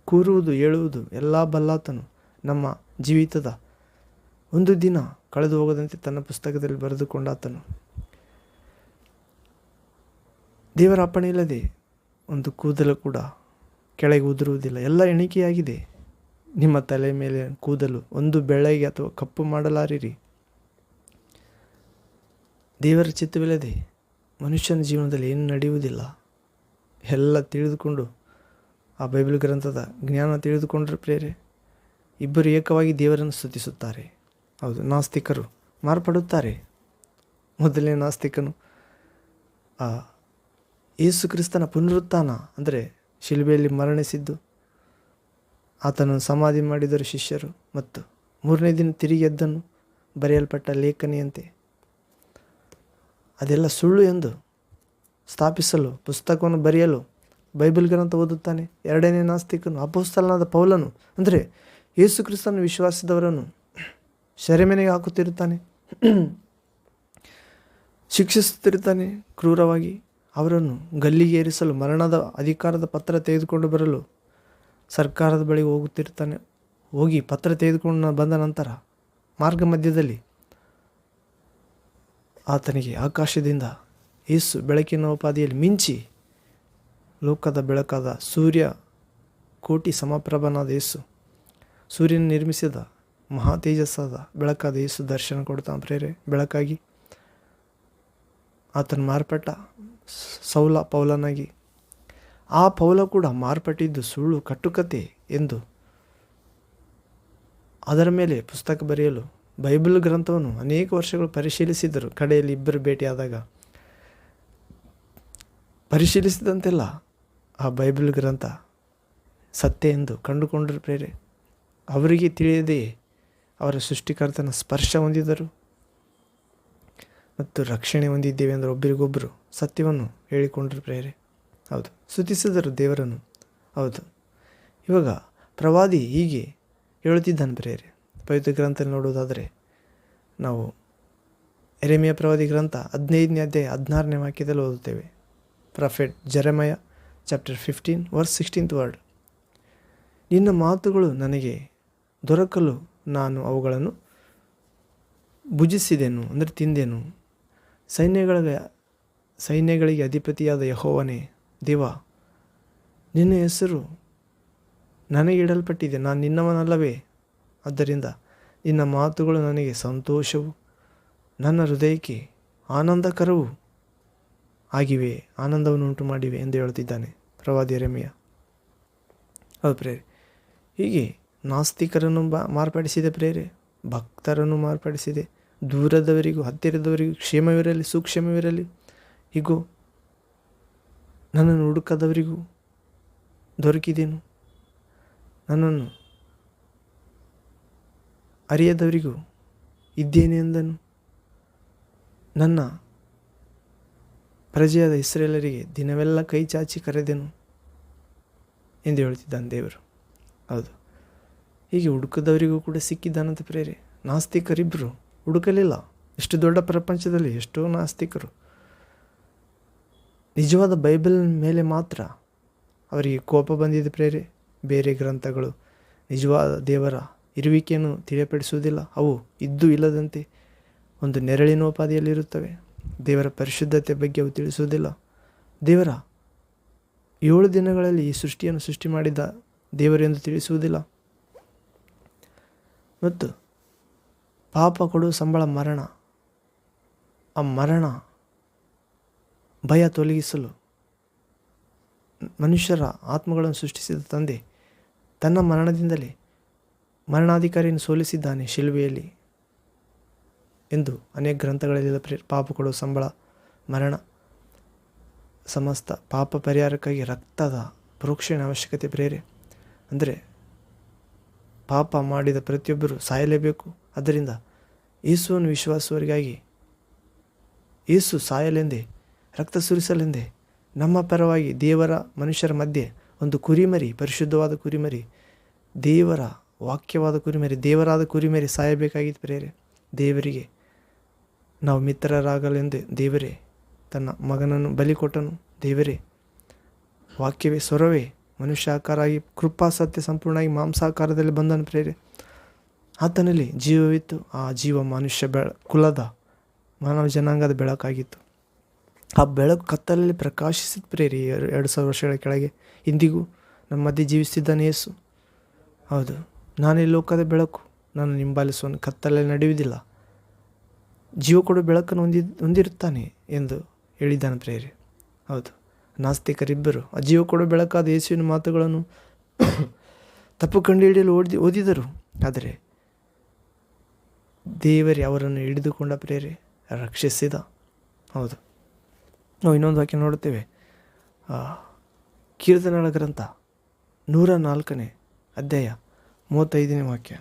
ಕೂರುವುದು ಏಳುವುದು ಎಲ್ಲ ಬಲ್ಲಾತನು, ನಮ್ಮ ಜೀವಿತದ ಒಂದು ದಿನ ಕಳೆದು ಹೋಗದಂತೆ ತನ್ನ ಪುಸ್ತಕದಲ್ಲಿ ಬರೆದುಕೊಂಡಾತನು. ದೇವರ ಅಪ್ಪಣೆ ಇಲ್ಲದೆ ಒಂದು ಕೂದಲು ಕೂಡ ಕೆಳಗೆ ಉದುರುವುದಿಲ್ಲ, ಎಲ್ಲ ಎಣಿಕೆಯಾಗಿದೆ. ನಿಮ್ಮ ತಲೆ ಮೇಲೆ ಕೂದಲು ಒಂದು ಬೆಳ್ಳಗೆ ಅಥವಾ ಕಪ್ಪು ಮಾಡಲಾರಿರಿ. ದೇವರ ಚಿತ್ತವಿಲ್ಲದೆ ಮನುಷ್ಯನ ಜೀವನದಲ್ಲಿ ಏನು ನಡೆಯುವುದಿಲ್ಲ. ಎಲ್ಲ ತಿಳಿದುಕೊಂಡು ಆ ಬೈಬಲ್ ಗ್ರಂಥದ ಜ್ಞಾನ ತಿಳಿದುಕೊಂಡ್ರೆ ಪ್ರೇರೆ ಇಬ್ಬರು ಏಕವಾಗಿ ದೇವರನ್ನು ಸ್ತುತಿಸುತ್ತಾರೆ. ಹೌದು, ನಾಸ್ತಿಕರು ಮಾರ್ಪಡುತ್ತಾರೆ. ಮೊದಲನೇ ನಾಸ್ತಿಕನು ಯೇಸು ಕ್ರಿಸ್ತನ ಪುನರುತ್ಥಾನ ಅಂದರೆ ಶಿಲುಬೆಯಲ್ಲಿ ಮರಣಿಸಿದ್ದು, ಆತನನ್ನು ಸಮಾಧಿ ಮಾಡಿದರು ಶಿಷ್ಯರು ಮತ್ತು ಮೂರನೇ ದಿನ ತಿರುಗಿ ಎದ್ದನ್ನು ಬರೆಯಲ್ಪಟ್ಟ ಲೇಖನಿಯಂತೆ ಅದೆಲ್ಲ ಸುಳ್ಳು ಎಂದು ಸ್ಥಾಪಿಸಲು ಪುಸ್ತಕವನ್ನು ಬರೆಯಲು ಬೈಬಲ್ ಗ್ರಂಥ ಓದುತ್ತಾನೆ. ಎರಡನೇ ನಾಸ್ತಿಕನು ಅಪೊಸ್ತಲನಾದ ಪೌಲನು ಅಂದರೆ ಯೇಸು ಕ್ರಿಸ್ತನ ವಿಶ್ವಾಸದವರನ್ನು ಸೆರೆಮನೆಗೆ ಹಾಕುತ್ತಿರುತ್ತಾನೆ, ಶಿಕ್ಷಿಸುತ್ತಿರುತ್ತಾನೆ ಕ್ರೂರವಾಗಿ. ಅವರನ್ನು ಗಲ್ಲಿಗೆ ಏರಿಸಲು ಮರಣದ ಅಧಿಕಾರದ ಪತ್ರ ತೆಗೆದುಕೊಂಡು ಬರಲು ಸರ್ಕಾರದ ಬಳಿಗೆ ಹೋಗುತ್ತಿರ್ತಾನೆ. ಹೋಗಿ ಪತ್ರ ತೆಗೆದುಕೊಂಡು ಬಂದ ನಂತರ ಮಾರ್ಗ ಮಧ್ಯದಲ್ಲಿ ಆತನಿಗೆ ಆಕಾಶದಿಂದ ಯೇಸು ಬೆಳಕಿನ ಉಪಾಧಿಯಲ್ಲಿ ಮಿಂಚಿ ಲೋಕದ ಬೆಳಕಾದ ಸೂರ್ಯ ಕೋಟಿ ಸಮಪ್ರಭನಾದ ಯೇಸು, ಸೂರ್ಯನ ನಿರ್ಮಿಸಿದ ಮಹಾ ತೇಜಸ್ಸಾದ ಬೆಳಕಾದ ಯೇಸು ದರ್ಶನ ಕೊಡ್ತಾನೆ ಪ್ರೇರೆ. ಬೆಳಕಾಗಿ ಆತನ ಮಾರ್ಪಟ್ಟ ಸೌಲ ಪೌಲನಾಗಿ. ಆ ಪೌಲ ಕೂಡ ಮಾರ್ಪಟ್ಟಿದ್ದು ಸುಳ್ಳು ಕಟ್ಟುಕತೆ ಎಂದು ಅದರ ಮೇಲೆ ಪುಸ್ತಕ ಬರೆಯಲು ಬೈಬಲ್ ಗ್ರಂಥವನ್ನು ಅನೇಕ ವರ್ಷಗಳು ಪರಿಶೀಲಿಸಿದರು. ಕಡೆಯಲ್ಲಿ ಇಬ್ಬರು ಭೇಟಿಯಾದಾಗ ಪರಿಶೀಲಿಸಿದಂತೆಲ್ಲ ಆ ಬೈಬಲ್ ಗ್ರಂಥ ಸತ್ಯ ಎಂದು ಕಂಡುಕೊಂಡರು ಪ್ರೇರೆ. ಅವರಿಗೆ ತಿಳಿಯದೆ ಅವರ ಸೃಷ್ಟಿಕರ್ತನ ಸ್ಪರ್ಶ ಹೊಂದಿದರು ಮತ್ತು ರಕ್ಷಣೆ ಹೊಂದಿದ್ದೇವೆ ಅಂದರೆ ಒಬ್ಬರಿಗೊಬ್ಬರು ಸತ್ಯವನ್ನು ಹೇಳಿಕೊಂಡರು ಪ್ರೇರೆ. ಹೌದು, ಸ್ತುತಿಸಿದರು ದೇವರನ್ನು. ಹೌದು, ಇವಾಗ ಪ್ರವಾದಿ ಹೀಗೆ ಹೇಳುತ್ತಿದ್ದಾನೆ ಪ್ರೇರೆ. ಪವಿತ್ರ ಗ್ರಂಥ ನೋಡುವುದಾದರೆ ನಾವು ಯೆರೆಮೀಯ ಪ್ರವಾದಿ ಗ್ರಂಥ 15ನೇ ಅಧ್ಯಾಯ 16ನೇ ವಾಕ್ಯದಲ್ಲಿ ಓದುತ್ತೇವೆ. Prophet Jeremiah chapter 15 verse 16th word. ನಿನ್ನ ಮಾತುಗಳು ನನಗೆ ದೊರಕಲು ನಾನು ಅವುಗಳನ್ನು ಭುಜಿಸಿದೆನು ಅಂದರೆ ತಿಂದೆನು. ಸೈನ್ಯಗಳಿಗೆ ಅಧಿಪತಿಯಾದ ಯೆಹೋವನೇ ದೇವ, ನಿನ್ನ ಹೆಸರು ನನಗೆ ಇಡಲ್ಪಟ್ಟಿದೆ, ನಾನು ನಿನ್ನವನಲ್ಲವೇ? ಆದ್ದರಿಂದ ನಿನ್ನ ಮಾತುಗಳು ನನಗೆ ಸಂತೋಷವು, ನನ್ನ ಹೃದಯಕ್ಕೆ ಆನಂದಕರವೂ ಆಗಿವೆ, ಆನಂದವನ್ನು ಉಂಟು ಮಾಡಿವೆ ಎಂದು ಹೇಳುತ್ತಿದ್ದಾನೆ ಪ್ರವಾದಿ ಯೆರೆಮೀಯ. ಹೌದು ಪ್ರೇರೆ, ಹೀಗೆ ನಾಸ್ತಿಕರನ್ನು ಮಾರ್ಪಡಿಸಿದೆ ಪ್ರೇರೆ, ಭಕ್ತರನ್ನು ಮಾರ್ಪಡಿಸಿದೆ. ದೂರದವರಿಗೂ ಹತ್ತಿರದವರಿಗೂ ಕ್ಷೇಮವಿರಲಿ ಸೂಕ್ಷ್ಮವಿರಲಿ, ಹೀಗೂ ನನ್ನನ್ನು ಹುಡುಕದವರಿಗೂ ದೊರಕಿದೆನು, ನನ್ನನ್ನು ಅರಿಯದವರಿಗೂ ಇದ್ದೇನೆ ಎಂದನು. ನನ್ನ ಪ್ರಜೆಯಾದ ಇಸ್ರೇಲರಿಗೆ ದಿನವೆಲ್ಲ ಕೈ ಚಾಚಿ ಕರೆದೆನು ಎಂದು ಹೇಳುತ್ತಿದ್ದಾನೆ ದೇವರು. ಹೌದು, ಹೀಗೆ ಹುಡುಕದವರಿಗೂ ಕೂಡ ಸಿಕ್ಕಿದ್ದಾನಂತ ಪ್ರೇರೆ. ನಾಸ್ತಿಕರಿಬ್ಬರು ಹುಡುಕಲಿಲ್ಲ. ಇಷ್ಟು ದೊಡ್ಡ ಪ್ರಪಂಚದಲ್ಲಿ ಎಷ್ಟೋ ನಾಸ್ತಿಕರು ನಿಜವಾದ ಬೈಬಲ್ ಮೇಲೆ ಮಾತ್ರ ಅವರಿಗೆ ಕೋಪ ಬಂದಿದೆ ಪ್ರೇರೆ. ಬೇರೆ ಗ್ರಂಥಗಳು ನಿಜವಾದ ದೇವರ ಇರುವಿಕೆಯನ್ನು ತಿಳಿಯಪಡಿಸುವುದಿಲ್ಲ. ಅವು ಇದ್ದು ಇಲ್ಲದಂತೆ ಒಂದು ನೆರಳಿನೋಪಾದಿಯಲ್ಲಿರುತ್ತವೆ. ದೇವರ ಪರಿಶುದ್ಧತೆ ಬಗ್ಗೆ ಅವು ತಿಳಿಸುವುದಿಲ್ಲ. ದೇವರ 7 ದಿನಗಳಲ್ಲಿ ಈ ಸೃಷ್ಟಿಯನ್ನು ಸೃಷ್ಟಿ ಮಾಡಿದ ದೇವರೆಂದು ತಿಳಿಸುವುದಿಲ್ಲ. ಮತ್ತು ಪಾಪ ಕೊಡುವ ಸಂಬಳ ಮರಣ. ಆ ಮರಣ ಭಯ ತೊಲಗಿಸಲು ಮನುಷ್ಯರ ಆತ್ಮಗಳನ್ನು ಸೃಷ್ಟಿಸಿದ ತಂದೆ ತನ್ನ ಮರಣದಿಂದಲೇ ಮರಣಾಧಿಕಾರಿಯನ್ನು ಸೋಲಿಸಿದ್ದಾನೆ ಶಿಲುಬೆಯಲ್ಲಿ ಎಂದು ಅನೇಕ ಗ್ರಂಥಗಳಲ್ಲಿ ಪಾಪ ಕೊಡುವ ಸಂಬಳ ಮರಣ. ಸಮಸ್ತ ಪಾಪ ಪರಿಹಾರಕ್ಕಾಗಿ ರಕ್ತದ ಪ್ರೋಕ್ಷಣೆ ಅವಶ್ಯಕತೆ ಪ್ರೇರೆ. ಅಂದರೆ ಪಾಪ ಮಾಡಿದ ಪ್ರತಿಯೊಬ್ಬರು ಸಾಯಲೇಬೇಕು. ಆದ್ದರಿಂದ ಯೇಸುವನ್ನು ವಿಶ್ವಾಸುವವರಿಗಾಗಿ ಯೇಸು ಸಾಯಲೆಂದೇ ರಕ್ತ ಸುರಿಸಲೆಂದೇ ನಮ್ಮ ಪರವಾಗಿ ದೇವರ ಮನುಷ್ಯರ ಮಧ್ಯೆ ಒಂದು ಕುರಿಮರಿ, ಪರಿಶುದ್ಧವಾದ ಕುರಿಮರಿ, ದೇವರ ವಾಕ್ಯವಾದ ಕುರಿಮರಿ, ದೇವರಾದ ಕುರಿಮರಿ ಸಾಯಬೇಕಾಗಿತ್ತು ಪ್ರೇರೆ. ದೇವರಿಗೆ ನಾವು ಮಿತ್ರರಾಗಲೆಂದು ದೇವರೇ ತನ್ನ ಮಗನನ್ನು ಬಲಿ ಕೊಟ್ಟನು. ದೇವರೇ ವಾಕ್ಯವೇ ಸ್ವರವೇ ಮನುಷ್ಯಾಕಾರಾಗಿ ಕೃಪಾ ಸತ್ಯ ಸಂಪೂರ್ಣವಾಗಿ ಮಾಂಸಾಕಾರದಲ್ಲಿ ಬಂದನು ಪ್ರೇರೆ. ಆತನಲ್ಲಿ ಜೀವವಿತ್ತು. ಆ ಜೀವ ಮನುಷ್ಯ ಕುಲದ ಮಾನವ ಜನಾಂಗದ ಬೆಳಕಾಗಿತ್ತು. ಆ ಬೆಳಕು ಕತ್ತಲಲ್ಲಿ ಪ್ರಕಾಶಿಸಿದ ಪ್ರೇರಿ 2000 ವರ್ಷಗಳ ಕೆಳಗೆ. ಇಂದಿಗೂ ನಮ್ಮ ಮಧ್ಯೆ ಜೀವಿಸ್ತಿದ್ದಾನೆ ಯೇಸು. ಹೌದು, ನಾನೇ ಲೋಕದ ಬೆಳಕು, ನಾನು ಹಿಂಬಾಲಿಸುವನು ಕತ್ತಲಲ್ಲಿ ನಡೆಯುವುದಿಲ್ಲ, ಜೀವ ಕೊಡುವ ಬೆಳಕನ್ನು ಹೊಂದಿರುತ್ತಾನೆ ಎಂದು ಹೇಳಿದ್ದಾನೆ ಪ್ರೇರೆ. ಹೌದು, ನಾಸ್ತಿಕರಿಬ್ಬರು ಆ ಜೀವ ಕೊಡುವ ಬೆಳಕಾದ ಯೇಸುವಿನ ಮಾತುಗಳನ್ನು ತಪ್ಪು ಕಂಡುಹಿಡಿಯಲು ಓದಿದರು. ಆದರೆ ದೇವರೇ ಅವರನ್ನು ಹಿಡಿದುಕೊಂಡ ಪ್ರೇರೆ, ರಕ್ಷಿಸಿದ. ಹೌದು, ನಾವು ಇನ್ನೊಂದು ವಾಕ್ಯ ನೋಡುತ್ತೇವೆ. ಕೀರ್ತನೆಗಳ ಗ್ರಂಥ 104ನೇ ಅಧ್ಯಾಯ 35ನೇ ವಾಕ್ಯ.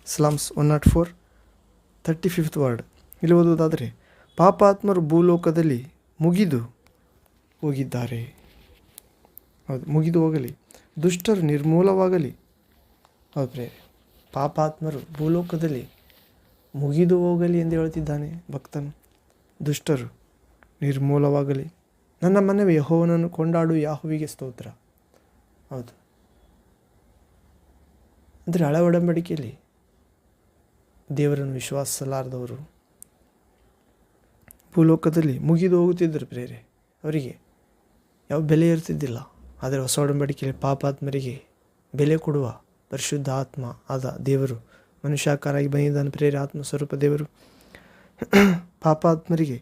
Slams 104:35 word. ಇಲ್ಲಿ ಓದುವುದಾದರೆ, ಪಾಪಾತ್ಮರು ಭೂಲೋಕದಲ್ಲಿ ಮುಗಿದು ಹೋಗಿದ್ದಾರೆ. ಹೌದು, ಮುಗಿದು ಹೋಗಲಿ, ದುಷ್ಟರು ನಿರ್ಮೂಲವಾಗಲಿ. ಹೌದು ಪ್ರೇರೆ, ಪಾಪಾತ್ಮರು ಭೂಲೋಕದಲ್ಲಿ ಮುಗಿದು ಹೋಗಲಿ ಎಂದು ಹೇಳ್ತಿದ್ದಾನೆ ಭಕ್ತನು. ದುಷ್ಟರು ನಿರ್ಮೂಲವಾಗಲಿ. ನನ್ನ ಮನವೇ ಯೆಹೋವನನ್ನು ಕೊಂಡಾಡು, ಯಾಹುವಿಗೆ ಸ್ತೋತ್ರ. ಹೌದು, ಅಂದರೆ ಹಳೆ ಒಡಂಬಡಿಕೆಯಲ್ಲಿ ದೇವರನ್ನು ವಿಶ್ವಾಸಿಸಲಾರದವರು ಭೂಲೋಕದಲ್ಲಿ ಮುಗಿದು ಹೋಗುತ್ತಿದ್ದರು ಪ್ರೇರೆ. ಅವರಿಗೆ ಯಾವ ಬೆಲೆ ಇರ್ತಿದ್ದಿಲ್ಲ. ಆದರೆ ಹೊಸ ಒಡಂಬಡಿಕೆಯಲ್ಲಿ ಪಾಪಾತ್ಮರಿಗೆ ಬೆಲೆ ಕೊಡುವ ಪರಿಶುದ್ಧ ಆತ್ಮ ಆದ ದೇವರು ಮನುಷ್ಯಾಕಾರಾಗಿ ಬಂದಿದ್ದಾನೆ ಪ್ರೇರೆ. ಆತ್ಮ ಸ್ವರೂಪ ದೇವರು ಪಾಪಾತ್ಮರಿಗೆ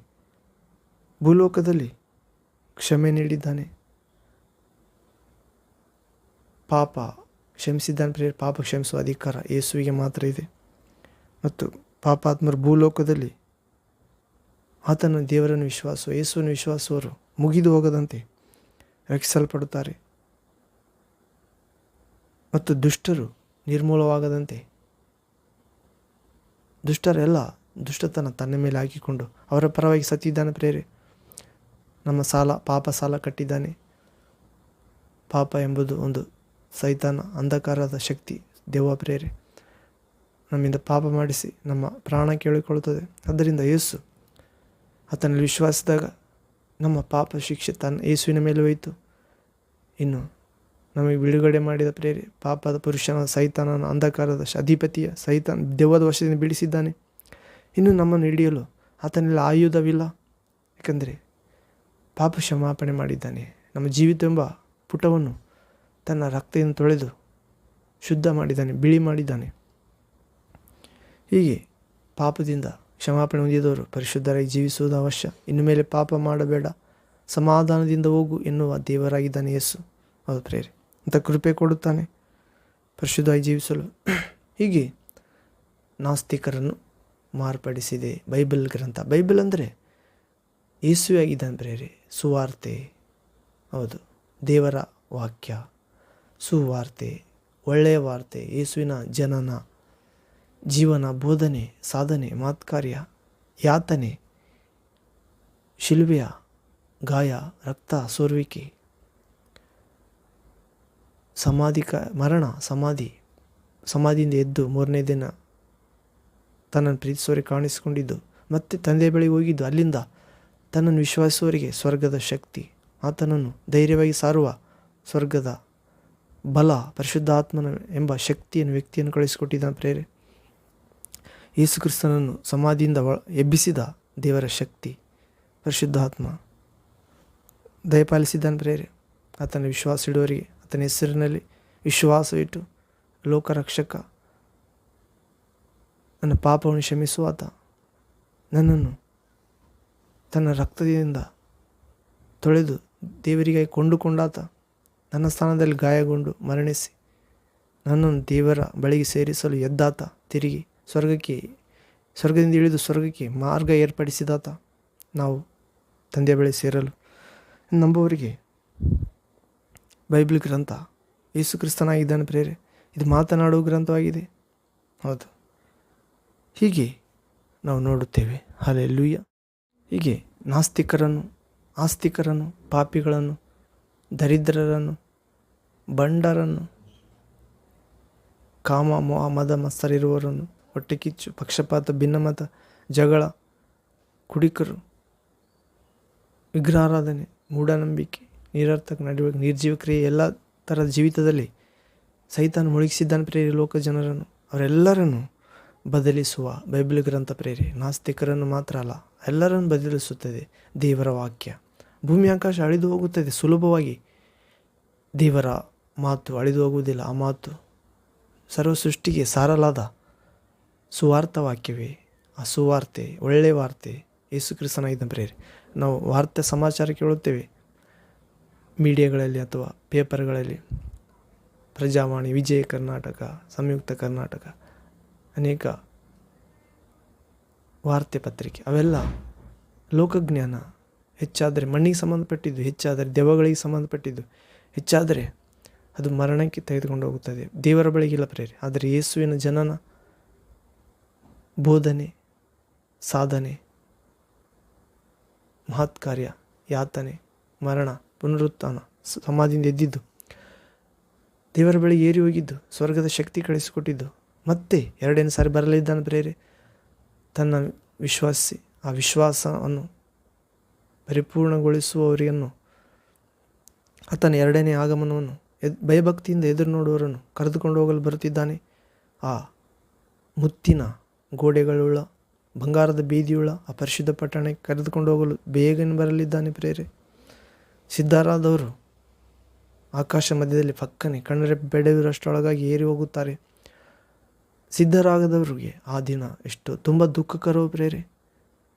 ಭೂಲೋಕದಲ್ಲಿ ಕ್ಷಮೆ ನೀಡಿದ್ದಾನೆ. ಪಾಪ ಕ್ಷಮಿಸಿದ್ದಾನೆ ಪ್ರೇರೆ. ಪಾಪ ಕ್ಷಮಿಸುವ ಅಧಿಕಾರ ಯೇಸುವಿಗೆ ಮಾತ್ರ ಇದೆ. ಮತ್ತು ಪಾಪಾತ್ಮರು ಭೂಲೋಕದಲ್ಲಿ ಆತನ ದೇವರನ್ನು ವಿಶ್ವಾಸುವ ಯೇಸುವನ್ನು ವಿಶ್ವಾಸುವರು ಮುಗಿದು ಹೋಗದಂತೆ ರಕ್ಷಿಸಲ್ಪಡುತ್ತಾರೆ. ಮತ್ತು ದುಷ್ಟರು ನಿರ್ಮೂಲವಾಗದಂತೆ ದುಷ್ಟರೆಲ್ಲ ದುಷ್ಟತನ ತನ್ನ ಮೇಲೆ ಹಾಕಿಕೊಂಡು ಅವರ ಪರವಾಗಿ ಸತ್ತಿದ್ದಾನೆ ಪ್ರೇರೆ. ನಮ್ಮ ಪಾಪ ಸಾಲ ಕಟ್ಟಿದ್ದಾನೆ. ಪಾಪ ಎಂಬುದು ಒಂದು ಸೈತಾನ ಅಂಧಕಾರದ ಶಕ್ತಿ ದೆವ್ವ ಪ್ರೇರೆ. ನಮ್ಮಿಂದ ಪಾಪ ಮಾಡಿಸಿ ನಮ್ಮ ಪ್ರಾಣ ಕೇಳಿಕೊಳ್ಳುತ್ತದೆ. ಆದ್ದರಿಂದ ಯೇಸು ಆತನಲ್ಲಿ ವಿಶ್ವಾಸಿಸಿದಾಗ ನಮ್ಮ ಪಾಪ ಶಿಕ್ಷೆ ಯೇಸುವಿನ ಮೇಲೆ ಹೋಯಿತು. ಇನ್ನು ನಮಗೆ ಬಿಡುಗಡೆ ಮಾಡಿದ ಪ್ರೇರೆ. ಪಾಪದ ಪುರುಷನ ಸೈತಾನನ ಅಂಧಕಾರದ ಅಧಿಪತಿಯ ಸೈತಾನ ದೆವ್ವದ ವಶದಿಂದ ಬಿಡಿಸಿದ್ದಾನೆ. ಇನ್ನು ನಮ್ಮನ್ನು ಹಿಡಿಯಲು ಆತನಲ್ಲಿ ಆಯುಧವಿಲ್ಲ. ಏಕೆಂದರೆ ಪಾಪ ಕ್ಷಮಾಪಣೆ ಮಾಡಿದ್ದಾನೆ. ನಮ್ಮ ಜೀವಿತವೆಂಬ ಪುಟವನ್ನು ತನ್ನ ರಕ್ತದಿಂದ ತೊಳೆದು ಶುದ್ಧ ಮಾಡಿದ್ದಾನೆ, ಬಿಳಿ ಮಾಡಿದ್ದಾನೆ. ಹೀಗೆ ಪಾಪದಿಂದ ಕ್ಷಮಾಪಣೆ ಹೊಂದಿದವರು ಪರಿಶುದ್ಧರಾಗಿ ಜೀವಿಸುವುದು ಅವಶ್ಯ. ಇನ್ನು ಮೇಲೆ ಪಾಪ ಮಾಡಬೇಡ, ಸಮಾಧಾನದಿಂದ ಹೋಗು ಎನ್ನುವ ದೇವರಾಗಿದ್ದಾನೆ ಯೇಸು. ಹೌದು ಪ್ರೇರೆ. ಅಂತ ಕೃಪೆ ಕೊಡುತ್ತಾನೆ ಪರಿಶುದ್ಧವಾಗಿ ಜೀವಿಸಲು. ಹೀಗೆ ನಾಸ್ತಿಕರನ್ನು ಮಾರ್ಪಡಿಸಿದೆ ಬೈಬಲ್ ಗ್ರಂಥ. ಬೈಬಲ್ ಅಂದರೆ ಯೇಸುವೆ ಆಗಿದ್ದಾನೆ ಪ್ರೇರೆ. ಸುವಾರ್ತೆ, ಹೌದು, ದೇವರ ವಾಕ್ಯ, ಸುವಾರ್ತೆ, ಒಳ್ಳೆಯ ವಾರ್ತೆ, ಯೇಸುವಿನ ಜನನ, ಜೀವನ, ಬೋಧನೆ, ಸಾಧನೆ, ಮಾತ್ಕಾರ್ಯ, ಯಾತನೆ, ಶಿಲುಬೆಯ ಗಾಯ, ರಕ್ತ ಸೋರುವಿಕೆ, ಮರಣ, ಸಮಾಧಿಯಿಂದ ಎದ್ದು ಮೂರನೇ ದಿನ ತನ್ನನ್ನು ಪ್ರೀತಿಸುವವರಿಗೆ ಕಾಣಿಸಿಕೊಂಡಿದ್ದು, ಮತ್ತೆ ತಂದೆಯ ಬಳಿ ಹೋಗಿದ್ದು, ಅಲ್ಲಿಂದ ತನ್ನನ್ನು ವಿಶ್ವಾಸಿಸುವವರಿಗೆ ಸ್ವರ್ಗದ ಶಕ್ತಿ, ಆತನನ್ನು ಧೈರ್ಯವಾಗಿ ಸಾರುವ ಸ್ವರ್ಗದ ಬಲ, ಪರಿಶುದ್ಧಾತ್ಮನ ಎಂಬ ವ್ಯಕ್ತಿಯನ್ನು ಕಳಿಸಿಕೊಟ್ಟಿದ್ದಾನೆ ಪ್ರೇರೆ. ಯೇಸು ಕ್ರಿಸ್ತನನ್ನು ಸಮಾಧಿಯಿಂದ ಎಬ್ಬಿಸಿದ ದೇವರ ಶಕ್ತಿ ಪರಿಶುದ್ಧಾತ್ಮ ದಯಪಾಲಿಸಿದ್ದಾನೆ ಪ್ರೇರೆ. ಆತನ ವಿಶ್ವಾಸ ಇಡುವವರಿಗೆ ಆತನ ಹೆಸರಿನಲ್ಲಿ ವಿಶ್ವಾಸವಿಟ್ಟು ಲೋಕರಕ್ಷಕ, ನನ್ನ ಪಾಪವನ್ನು ಕ್ಷಮಿಸುವಾತ, ನನ್ನನ್ನು ತನ್ನ ರಕ್ತದಿಂದ ತೊಳೆದು ದೇವರಿಗಾಗಿ ಕೊಂಡುಕೊಂಡಾತ, ನನ್ನ ಸ್ಥಾನದಲ್ಲಿ ಗಾಯಗೊಂಡು ಮರಣಿಸಿ ನನ್ನನ್ನು ದೇವರ ಬಳಿಗೆ ಸೇರಿಸಲು ಎದ್ದಾತ, ತಿರುಗಿ ಸ್ವರ್ಗದಿಂದ ಇಳಿದು ಸ್ವರ್ಗಕ್ಕೆ ಮಾರ್ಗ ಏರ್ಪಡಿಸಿದಾತ, ನಾವು ತಂದೆಯ ಬಳಿ ಸೇರಲು. ನಂಬುವವರಿಗೆ ಬೈಬಲ್ ಗ್ರಂಥ ಯೇಸು ಕ್ರಿಸ್ತನಾಗಿದ್ದಾನೆ ಪ್ರೇರೆ. ಇದು ಮಾತನಾಡುವ ಗ್ರಂಥವಾಗಿದೆ. ಹೌದು, ಹೀಗೆ ನಾವು ನೋಡುತ್ತೇವೆ. ಹಲ್ಲೆಲೂಯ. ಹೀಗೆ ನಾಸ್ತಿಕರನ್ನು, ಆಸ್ತಿಕರನ್ನು, ಪಾಪಿಗಳನ್ನು, ದರಿದ್ರರನ್ನು, ಬಂಡರನ್ನು, ಕಾಮ, ಮೋಹ, ಮದ ಮತ್ಸರಿರುವವರನ್ನು, ಹೊಟ್ಟೆ ಕಿಚ್ಚು, ಪಕ್ಷಪಾತ, ಭಿನ್ನಮತ, ಜಗಳ, ಕುಡಿಕರು, ವಿಗ್ರಹಾರಾಧನೆ, ಮೂಢನಂಬಿಕೆ, ನಿರರ್ಥಕ ನಡವಳಿಕೆ, ನಿರ್ಜೀವ ಕ್ರಿಯೆ, ಎಲ್ಲ ಥರದ ಜೀವಿತದಲ್ಲಿ ಸೈತಾನ ಮುಳುಗಿಸಿದ್ದಾನೆ ಪ್ರೇರೆ ಲೋಕ ಜನರನ್ನು. ಅವರೆಲ್ಲರನ್ನು ಬದಲಿಸುವ ಬೈಬಲ್ ಗ್ರಂಥ ಪ್ರೇರೆ. ನಾಸ್ತಿಕರನ್ನು ಮಾತ್ರ ಅಲ್ಲ, ಎಲ್ಲರನ್ನು ಬದಲಿಸುತ್ತದೆ ದೇವರ ವಾಕ್ಯ. ಭೂಮಿ ಆಕಾಶ ಅಳಿದು ಹೋಗುತ್ತದೆ ಸುಲಭವಾಗಿ, ದೇವರ ಮಾತು ಅಳಿದು ಹೋಗುವುದಿಲ್ಲ. ಆ ಮಾತು ಸರ್ವ ಸೃಷ್ಟಿಗೆ ಸಾರಲಾದ ಸುವಾರ್ಥ ವಾಕ್ಯವೇ. ಆ ಸುವಾರ್ತೆ, ಒಳ್ಳೆಯ ವಾರ್ತೆ ಯೇಸು ಕ್ರಿಸ್ತನಾಗಿದ್ದಾನೆ ಪ್ರೇರೆ. ನಾವು ವಾರ್ತೆ ಸಮಾಚಾರ ಕೇಳುತ್ತೇವೆ ಮೀಡಿಯಾಗಳಲ್ಲಿ ಅಥವಾ ಪೇಪರ್ಗಳಲ್ಲಿ, ಪ್ರಜಾವಾಣಿ, ವಿಜಯ ಕರ್ನಾಟಕ, ಸಂಯುಕ್ತ ಕರ್ನಾಟಕ, ಅನೇಕ ವಾರ್ತೆ ಪತ್ರಿಕೆ. ಅವೆಲ್ಲ ಲೋಕಜ್ಞಾನ ಹೆಚ್ಚಾದರೆ ಮಣ್ಣಿಗೆ ಸಂಬಂಧಪಟ್ಟಿದ್ದು, ಹೆಚ್ಚಾದರೆ ದೆವ್ವಗಳಿಗೆ ಸಂಬಂಧಪಟ್ಟಿದ್ದು, ಹೆಚ್ಚಾದರೆ ಅದು ಮರಣಕ್ಕೆ ತೆಗೆದುಕೊಂಡು ಹೋಗುತ್ತದೆ. ದೇವರ ಬಳಿಗಿಲ್ಲ ಪ್ರೇರೆ. ಆದರೆ ಯೇಸುವಿನ ಜನನ, ಬೋಧನೆ, ಸಾಧನೆ, ಮಹತ್ಕಾರ್ಯ, ಯಾತನೆ, ಮರಣ, ಪುನರುತ್ಥಾನ, ಸಮಾಧಿಯಿಂದ ಎದ್ದಿದ್ದು, ದೇವರ ಬಳಿಗೆ ಏರಿ ಹೋಗಿದ್ದು, ಸ್ವರ್ಗದ ಶಕ್ತಿ ಕಳಿಸಿಕೊಟ್ಟಿದ್ದು, ಮತ್ತೆ ಎರಡನೇ ಸಾರಿ ಬರಲಿದ್ದಾನೆ ಪ್ರೇರೆ. ತನ್ನ ವಿಶ್ವಾಸಿ ಆ ವಿಶ್ವಾಸವನ್ನು ಪರಿಪೂರ್ಣಗೊಳಿಸುವವರಿಯನ್ನು, ಆತನ ಎರಡನೇ ಆಗಮನವನ್ನು ಭಯಭಕ್ತಿಯಿಂದ ಎದುರು ನೋಡುವವರನ್ನು ಕರೆದುಕೊಂಡು ಹೋಗಲು ಬರುತ್ತಿದ್ದಾನೆ. ಆ ಮುತ್ತಿನ ಗೋಡೆಗಳುಳ್ಳ, ಬಂಗಾರದ ಬೀದಿಯುಳ್ಳ ಆ ಪರಿಶುದ್ಧ ಪಟ್ಟಣಕ್ಕೆ ಕರೆದುಕೊಂಡು ಹೋಗಲು ಬೇಗನೆ ಬರಲಿದ್ದಾನೆ ಪ್ರೇರೆ. ಸಿದ್ಧರಾದವರು ಆಕಾಶ ಮಧ್ಯದಲ್ಲಿ ಫಕ್ಕನೆ ಕಣ್ಣರೆಬ್ಬೆಡೆಯುವಷ್ಟರೊಳಗಾಗಿ ಏರಿ ಹೋಗುತ್ತಾರೆ. ಸಿದ್ಧರಾಗದವರಿಗೆ ಆ ದಿನ ಎಷ್ಟು ತುಂಬ ದುಃಖಕರವೋ ಪ್ರೇರೆ.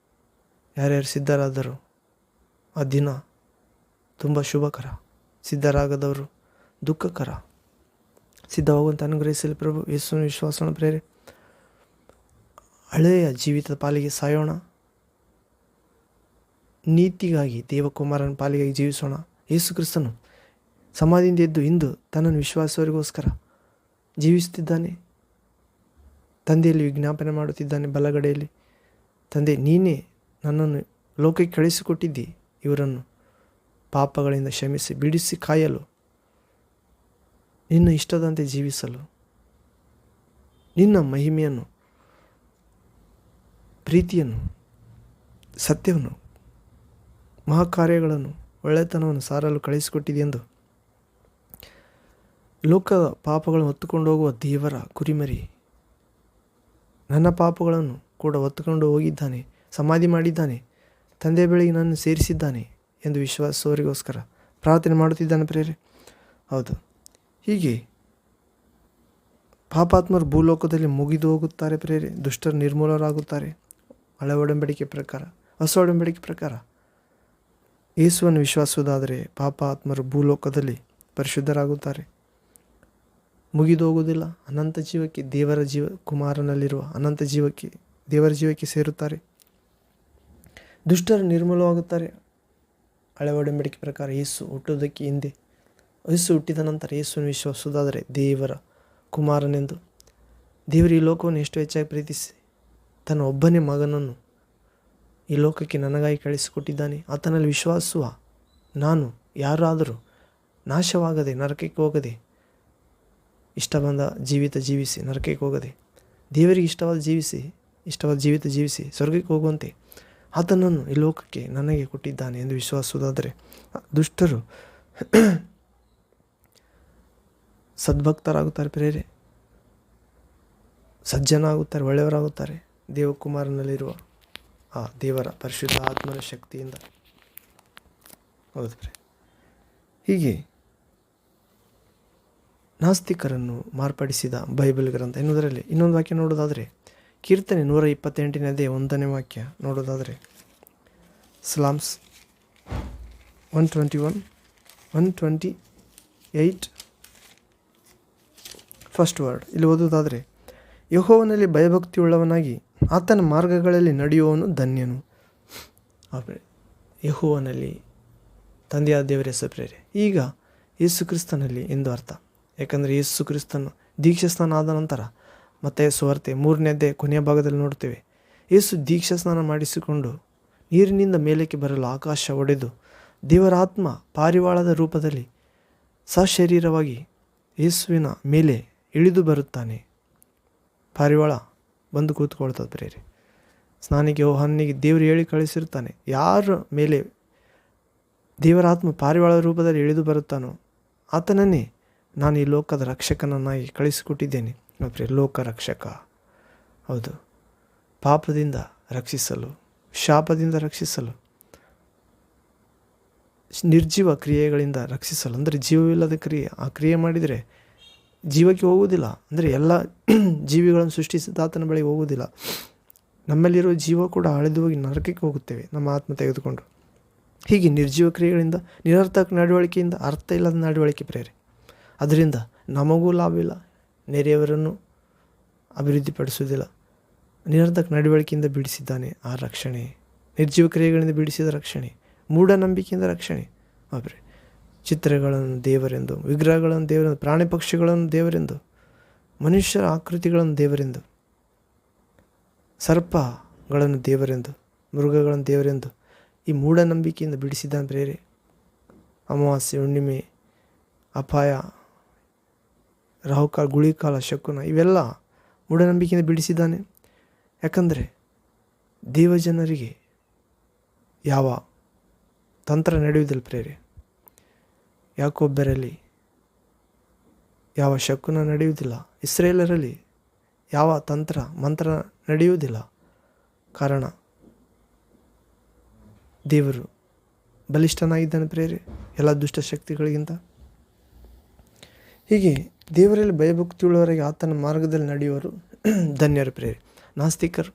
ಯಾರ್ಯಾರು ಸಿದ್ಧರಾದರು ಆ ದಿನ ತುಂಬ ಶುಭಕರ, ಸಿದ್ಧರಾಗದವರು ದುಃಖಕರ. ಸಿದ್ಧವಾಗುವಂತ ಅನುಗ್ರಹಿಸಲಿ ಪ್ರಭು. ಯೇಸುವಿನ ವಿಶ್ವಾಸನ ಪ್ರೇರೆ. ಹಳೆಯ ಜೀವಿತದ ಪಾಲಿಗೆ ಸಾಯೋಣ, ನೀತಿಗಾಗಿ ದೇವಕುಮಾರನ ಪಾಲಿಗಾಗಿ ಜೀವಿಸೋಣ. ಯೇಸು ಕ್ರಿಸ್ತನು ಸಮಾಧಿಯಿಂದ ಎದ್ದು ಇಂದು ತನ್ನನ್ನು ವಿಶ್ವಾಸವರಿಗೋಸ್ಕರ ಜೀವಿಸುತ್ತಿದ್ದಾನೆ. ತಂದೆಯಲ್ಲಿ ವಿಜ್ಞಾಪನೆ ಮಾಡುತ್ತಿದ್ದಾನೆ ಬಲಗಡೆಯಲ್ಲಿ, ತಂದೆ ನೀನೇ ನನ್ನನ್ನು ಲೋಕಕ್ಕೆ ಕಳಿಸಿಕೊಟ್ಟಿದ್ದಿ, ಇವರನ್ನು ಪಾಪಗಳಿಂದ ಕ್ಷಮಿಸಿ ಬಿಡಿಸಿ ಕಾಯಲು, ನಿನ್ನ ಇಷ್ಟದಂತೆ ಜೀವಿಸಲು, ನಿನ್ನ ಮಹಿಮೆಯನ್ನು, ಪ್ರೀತಿಯನ್ನು, ಸತ್ಯವನ್ನು, ಮಹಾಕಾರ್ಯಗಳನ್ನು, ಒಳ್ಳೆತನವನ್ನು ಸಾರಲು ಕಳಿಸಿಕೊಟ್ಟಿದೆಯೆಂದು ಲೋಕದ ಪಾಪಗಳನ್ನು ಹೊತ್ತುಕೊಂಡು ಹೋಗುವ ದೇವರ ಕುರಿಮರಿ ನನ್ನ ಪಾಪಗಳನ್ನು ಕೂಡ ಹೊತ್ತುಕೊಂಡು ಹೋಗಿದ್ದಾನೆ, ಸಮಾಧಿ ಮಾಡಿದ್ದಾನೆ, ತಂದೆ ಬಳಿಗೆ ನನ್ನನ್ನು ಸೇರಿಸಿದ್ದಾನೆ ಎಂದು ವಿಶ್ವಾಸವರಿಗೋಸ್ಕರ ಪ್ರಾರ್ಥನೆ ಮಾಡುತ್ತಿದ್ದಾನೆ ಪ್ರೇರೆ. ಹೌದು, ಹೀಗೆ ಪಾಪಾತ್ಮರು ಭೂಲೋಕದಲ್ಲಿ ಮುಗಿದು ಹೋಗುತ್ತಾರೆ ಪ್ರೇರೆ. ದುಷ್ಟರು ನಿರ್ಮೂಲರಾಗುತ್ತಾರೆ. ಹಳೆ ಒಡಂಬಡಿಕೆ ಪ್ರಕಾರ, ಹೊಸ ಒಡಂಬಡಿಕೆ ಪ್ರಕಾರ ಯೇಸುವನ್ನು ವಿಶ್ವಾಸುವುದಾದರೆ ಪಾಪಾತ್ಮರು ಭೂಲೋಕದಲ್ಲಿ ಪರಿಶುದ್ಧರಾಗುತ್ತಾರೆ, ಮುಗಿದು ಹೋಗುವುದಿಲ್ಲ. ಅನಂತ ಜೀವಕ್ಕೆ, ದೇವರ ಕುಮಾರನಲ್ಲಿರುವ ಅನಂತ ಜೀವಕ್ಕೆ, ದೇವರ ಜೀವಕ್ಕೆ ಸೇರುತ್ತಾರೆ. ದುಷ್ಟರು ನಿರ್ಮೂಲವಾಗುತ್ತಾರೆ. ಹಳೆ ಒಡಂಬಡಿಕೆ ಪ್ರಕಾರ ಯೇಸು ಹುಟ್ಟುವುದಕ್ಕೆ ಹಿಂದೆ, ಯೇಸು ಹುಟ್ಟಿದ ನಂತರ ಯೇಸುವನ್ನು ವಿಶ್ವಾಸುವುದಾದರೆ ದೇವರ ಕುಮಾರನೆಂದು, ದೇವರು ಈ ಲೋಕವನ್ನು ಎಷ್ಟು ಹೆಚ್ಚಾಗಿ ಪ್ರೀತಿಸಿ ತನ್ನ ಒಬ್ಬನೇ ಮಗನನ್ನು ಈ ಲೋಕಕ್ಕೆ ನನಗಾಗಿ ಕಳಿಸಿಕೊಟ್ಟಿದ್ದಾನೆ. ಆತನಲ್ಲಿ ವಿಶ್ವಾಸುವ ನಾನು ಯಾರಾದರೂ ನಾಶವಾಗದೆ, ನರಕಕ್ಕೆ ಹೋಗದೆ, ಇಷ್ಟ ಬಂದ ಜೀವಿತ ಜೀವಿಸಿ ನರಕಕ್ಕೆ ಹೋಗದೆ, ದೇವರಿಗೆ ಇಷ್ಟವಾದ ಜೀವಿತ ಜೀವಿಸಿ ಸ್ವರ್ಗಕ್ಕೆ ಹೋಗುವಂತೆ ಆತನನ್ನು ಈ ಲೋಕಕ್ಕೆ ನನಗೆ ಕೊಟ್ಟಿದ್ದಾನೆ ಎಂದು ವಿಶ್ವಾಸುವುದಾದರೆ ದುಷ್ಟರು ಸದ್ಭಕ್ತರಾಗುತ್ತಾರೆ ಪ್ರೇರೆ, ಸಜ್ಜನಾಗುತ್ತಾರೆ, ಒಳ್ಳೆಯವರಾಗುತ್ತಾರೆ ದೇವಕುಮಾರನಲ್ಲಿರುವ ಆ ದೇವರ ಪರಿಶುದ್ಧ ಆತ್ಮನ ಶಕ್ತಿಯಿಂದ. ಹೌದು ಪ್ರೇರೆ. ಹೀಗೆ ನಾಸ್ತಿಕರನ್ನು ಮಾರ್ಪಡಿಸಿದ ಬೈಬಲ್ ಗ್ರಂಥ ಎನ್ನುವುದರಲ್ಲಿ ಇನ್ನೊಂದು ವಾಕ್ಯ ನೋಡೋದಾದರೆ, ಕೀರ್ತನೆ 128ನೇ 1ನೇ ವಾಕ್ಯ ನೋಡೋದಾದರೆ, ಸ್ಲಾಮ್ಸ್ 128 ಫಸ್ಟ್ ವರ್ಡ್ ಇಲ್ಲಿ ಓದೋದಾದರೆ, ಯೆಹೋವನಲ್ಲಿ ಭಯಭಕ್ತಿಯುಳ್ಳವನಾಗಿ ಆತನ ಮಾರ್ಗಗಳಲ್ಲಿ ನಡೆಯುವವನು ಧನ್ಯನು. ಯೆಹೋವನಲ್ಲಿ ತಂದೆಯಾದ ದೇವರ ಹೆಸರು ಪ್ರೇರೆ. ಈಗ ಯೇಸು ಕ್ರಿಸ್ತನಲ್ಲಿ ಎಂದು ಅರ್ಥ. ಯಾಕಂದರೆ ಯೇಸು ಕ್ರಿಸ್ತನು ದೀಕ್ಷಾಸ್ನಾನ ಆದ ನಂತರ ಮತ್ತೆ ಸುವಾರ್ತೆ 3ನೇ ಅಧ್ಯಾಯ ಕೊನೆಯ ಭಾಗದಲ್ಲಿ ನೋಡ್ತೇವೆ. ಯೇಸು ದೀಕ್ಷಾಸ್ನಾನ ಮಾಡಿಸಿಕೊಂಡು ನೀರಿನಿಂದ ಮೇಲಕ್ಕೆ ಬರಲು ಆಕಾಶ ಒಡೆದು ದೇವರ ಆತ್ಮ ಪಾರಿವಾಳದ ರೂಪದಲ್ಲಿ ಸಶರೀರವಾಗಿ ಯೇಸುವಿನ ಮೇಲೆ ಇಳಿದು ಬರುತ್ತಾನೆ. ಪಾರಿವಾಳ ಬಂದು ಕೂತ್ಕೊಳ್ತದೆ ಪ್ರೇರೆ. ಸ್ನಾನಿಗೆ ಯೋಹಾನನಿಗೆ ದೇವರು ಹೇಳಿ ಕಳಿಸಿರ್ತಾನೆ, ಯಾರ ಮೇಲೆ ದೇವರ ಆತ್ಮ ಪಾರಿವಾಳದ ರೂಪದಲ್ಲಿ ಇಳಿದು ಬರುತ್ತಾನೋ ಆತನನ್ನೇ ನಾನು ಈ ಲೋಕದ ರಕ್ಷಕನನ್ನಾಗಿ ಕಳಿಸಿಕೊಟ್ಟಿದ್ದೇನೆ. ಲೋಕ ರಕ್ಷಕ. ಹೌದು, ಪಾಪದಿಂದ ರಕ್ಷಿಸಲು, ಶಾಪದಿಂದ ರಕ್ಷಿಸಲು, ನಿರ್ಜೀವ ಕ್ರಿಯೆಗಳಿಂದ ರಕ್ಷಿಸಲು. ಅಂದರೆ ಜೀವವಿಲ್ಲದ ಕ್ರಿಯೆ, ಆ ಕ್ರಿಯೆ ಮಾಡಿದರೆ ಜೀವಕ್ಕೆ ಹೋಗುವುದಿಲ್ಲ. ಅಂದರೆ ಎಲ್ಲ ಜೀವಿಗಳನ್ನು ಸೃಷ್ಟಿಸಿದ ಆತನ ಬಳಿ ಹೋಗುವುದಿಲ್ಲ. ನಮ್ಮಲ್ಲಿರೋ ಜೀವ ಕೂಡ ಅಳೆದು ಹೋಗಿ ನರಕಕ್ಕೆ ಹೋಗುತ್ತೇವೆ ನಮ್ಮ ಆತ್ಮ ತೆಗೆದುಕೊಂಡು. ಹೀಗೆ ನಿರ್ಜೀವ ಕ್ರಿಯೆಗಳಿಂದ, ನಿರರ್ಥಕ ನಡವಳಿಕೆಯಿಂದ, ಅರ್ಥ ಇಲ್ಲದ ನಡವಳಿಕೆ ಪ್ರೇರೆ. ಅದರಿಂದ ನಮಗೂ ಲಾಭವಿಲ್ಲ, ನೆರೆಯವರನ್ನು ಅಭಿವೃದ್ಧಿಪಡಿಸುವುದಿಲ್ಲ. ನಿರರ್ಥಕ ನಡವಳಿಕೆಯಿಂದ ಬಿಡಿಸಿದ್ದಾನೆ ಆ ರಕ್ಷಣೆ, ನಿರ್ಜೀವ ಕ್ರಿಯೆಗಳಿಂದ ಬಿಡಿಸಿದ ರಕ್ಷಣೆ, ಮೂಢನಂಬಿಕೆಯಿಂದ ರಕ್ಷಣೆ. ಅವರೇ ಚಿತ್ರಗಳನ್ನು ದೇವರೆಂದು, ವಿಗ್ರಹಗಳನ್ನು ದೇವರೆಂದು, ಪ್ರಾಣಿ ಪಕ್ಷಿಗಳನ್ನು ದೇವರೆಂದು, ಮನುಷ್ಯರ ಆಕೃತಿಗಳನ್ನು ದೇವರೆಂದು, ಸರ್ಪಗಳನ್ನು ದೇವರೆಂದು, ಮೃಗಗಳನ್ನು ದೇವರೆಂದು ಈ ಮೂಢನಂಬಿಕೆಯಿಂದ ಬಿಡಿಸಿದ್ದಾನೆ ಪ್ರೇರೆ. ಅಮಾವಾಸ್ಯೆ, ಹುಣ್ಣಿಮೆ, ಅಪಾಯ, ರಾಹುಕಾಲ, ಗುಳಿಕಾಲ, ಶಕುನ ಇವೆಲ್ಲ ಮೂಢನಂಬಿಕೆಯಿಂದ ಬಿಡಿಸಿದ್ದಾನೆ. ಯಾಕಂದರೆ ದೇವಜನರಿಗೆ ಯಾವ ತಂತ್ರ ನಡೆಯುವುದಿಲ್ಲ ಪ್ರೇರೆ. ಯಾಕೊಬ್ಬರಲ್ಲಿ ಯಾವ ಶಕುನ ನಡೆಯುವುದಿಲ್ಲ, ಇಸ್ರೇಲರಲ್ಲಿ ಯಾವ ತಂತ್ರ ಮಂತ್ರ ನಡೆಯುವುದಿಲ್ಲ. ಕಾರಣ ದೇವರು ಬಲಿಷ್ಠನಾಗಿದ್ದಾನೆ ಪ್ರೇರೆ ಎಲ್ಲ ದುಷ್ಟಶಕ್ತಿಗಳಿಗಿಂತ. ಹೀಗೆ ದೇವರಲ್ಲಿ ಭಯಭಕ್ತಿಯುಳ್ಳವರಿಗೆ ಆತನ ಮಾರ್ಗದಲ್ಲಿ ನಡೆಯುವರು ಧನ್ಯರು ಪ್ರೇರೆ. ನಾಸ್ತಿಕರು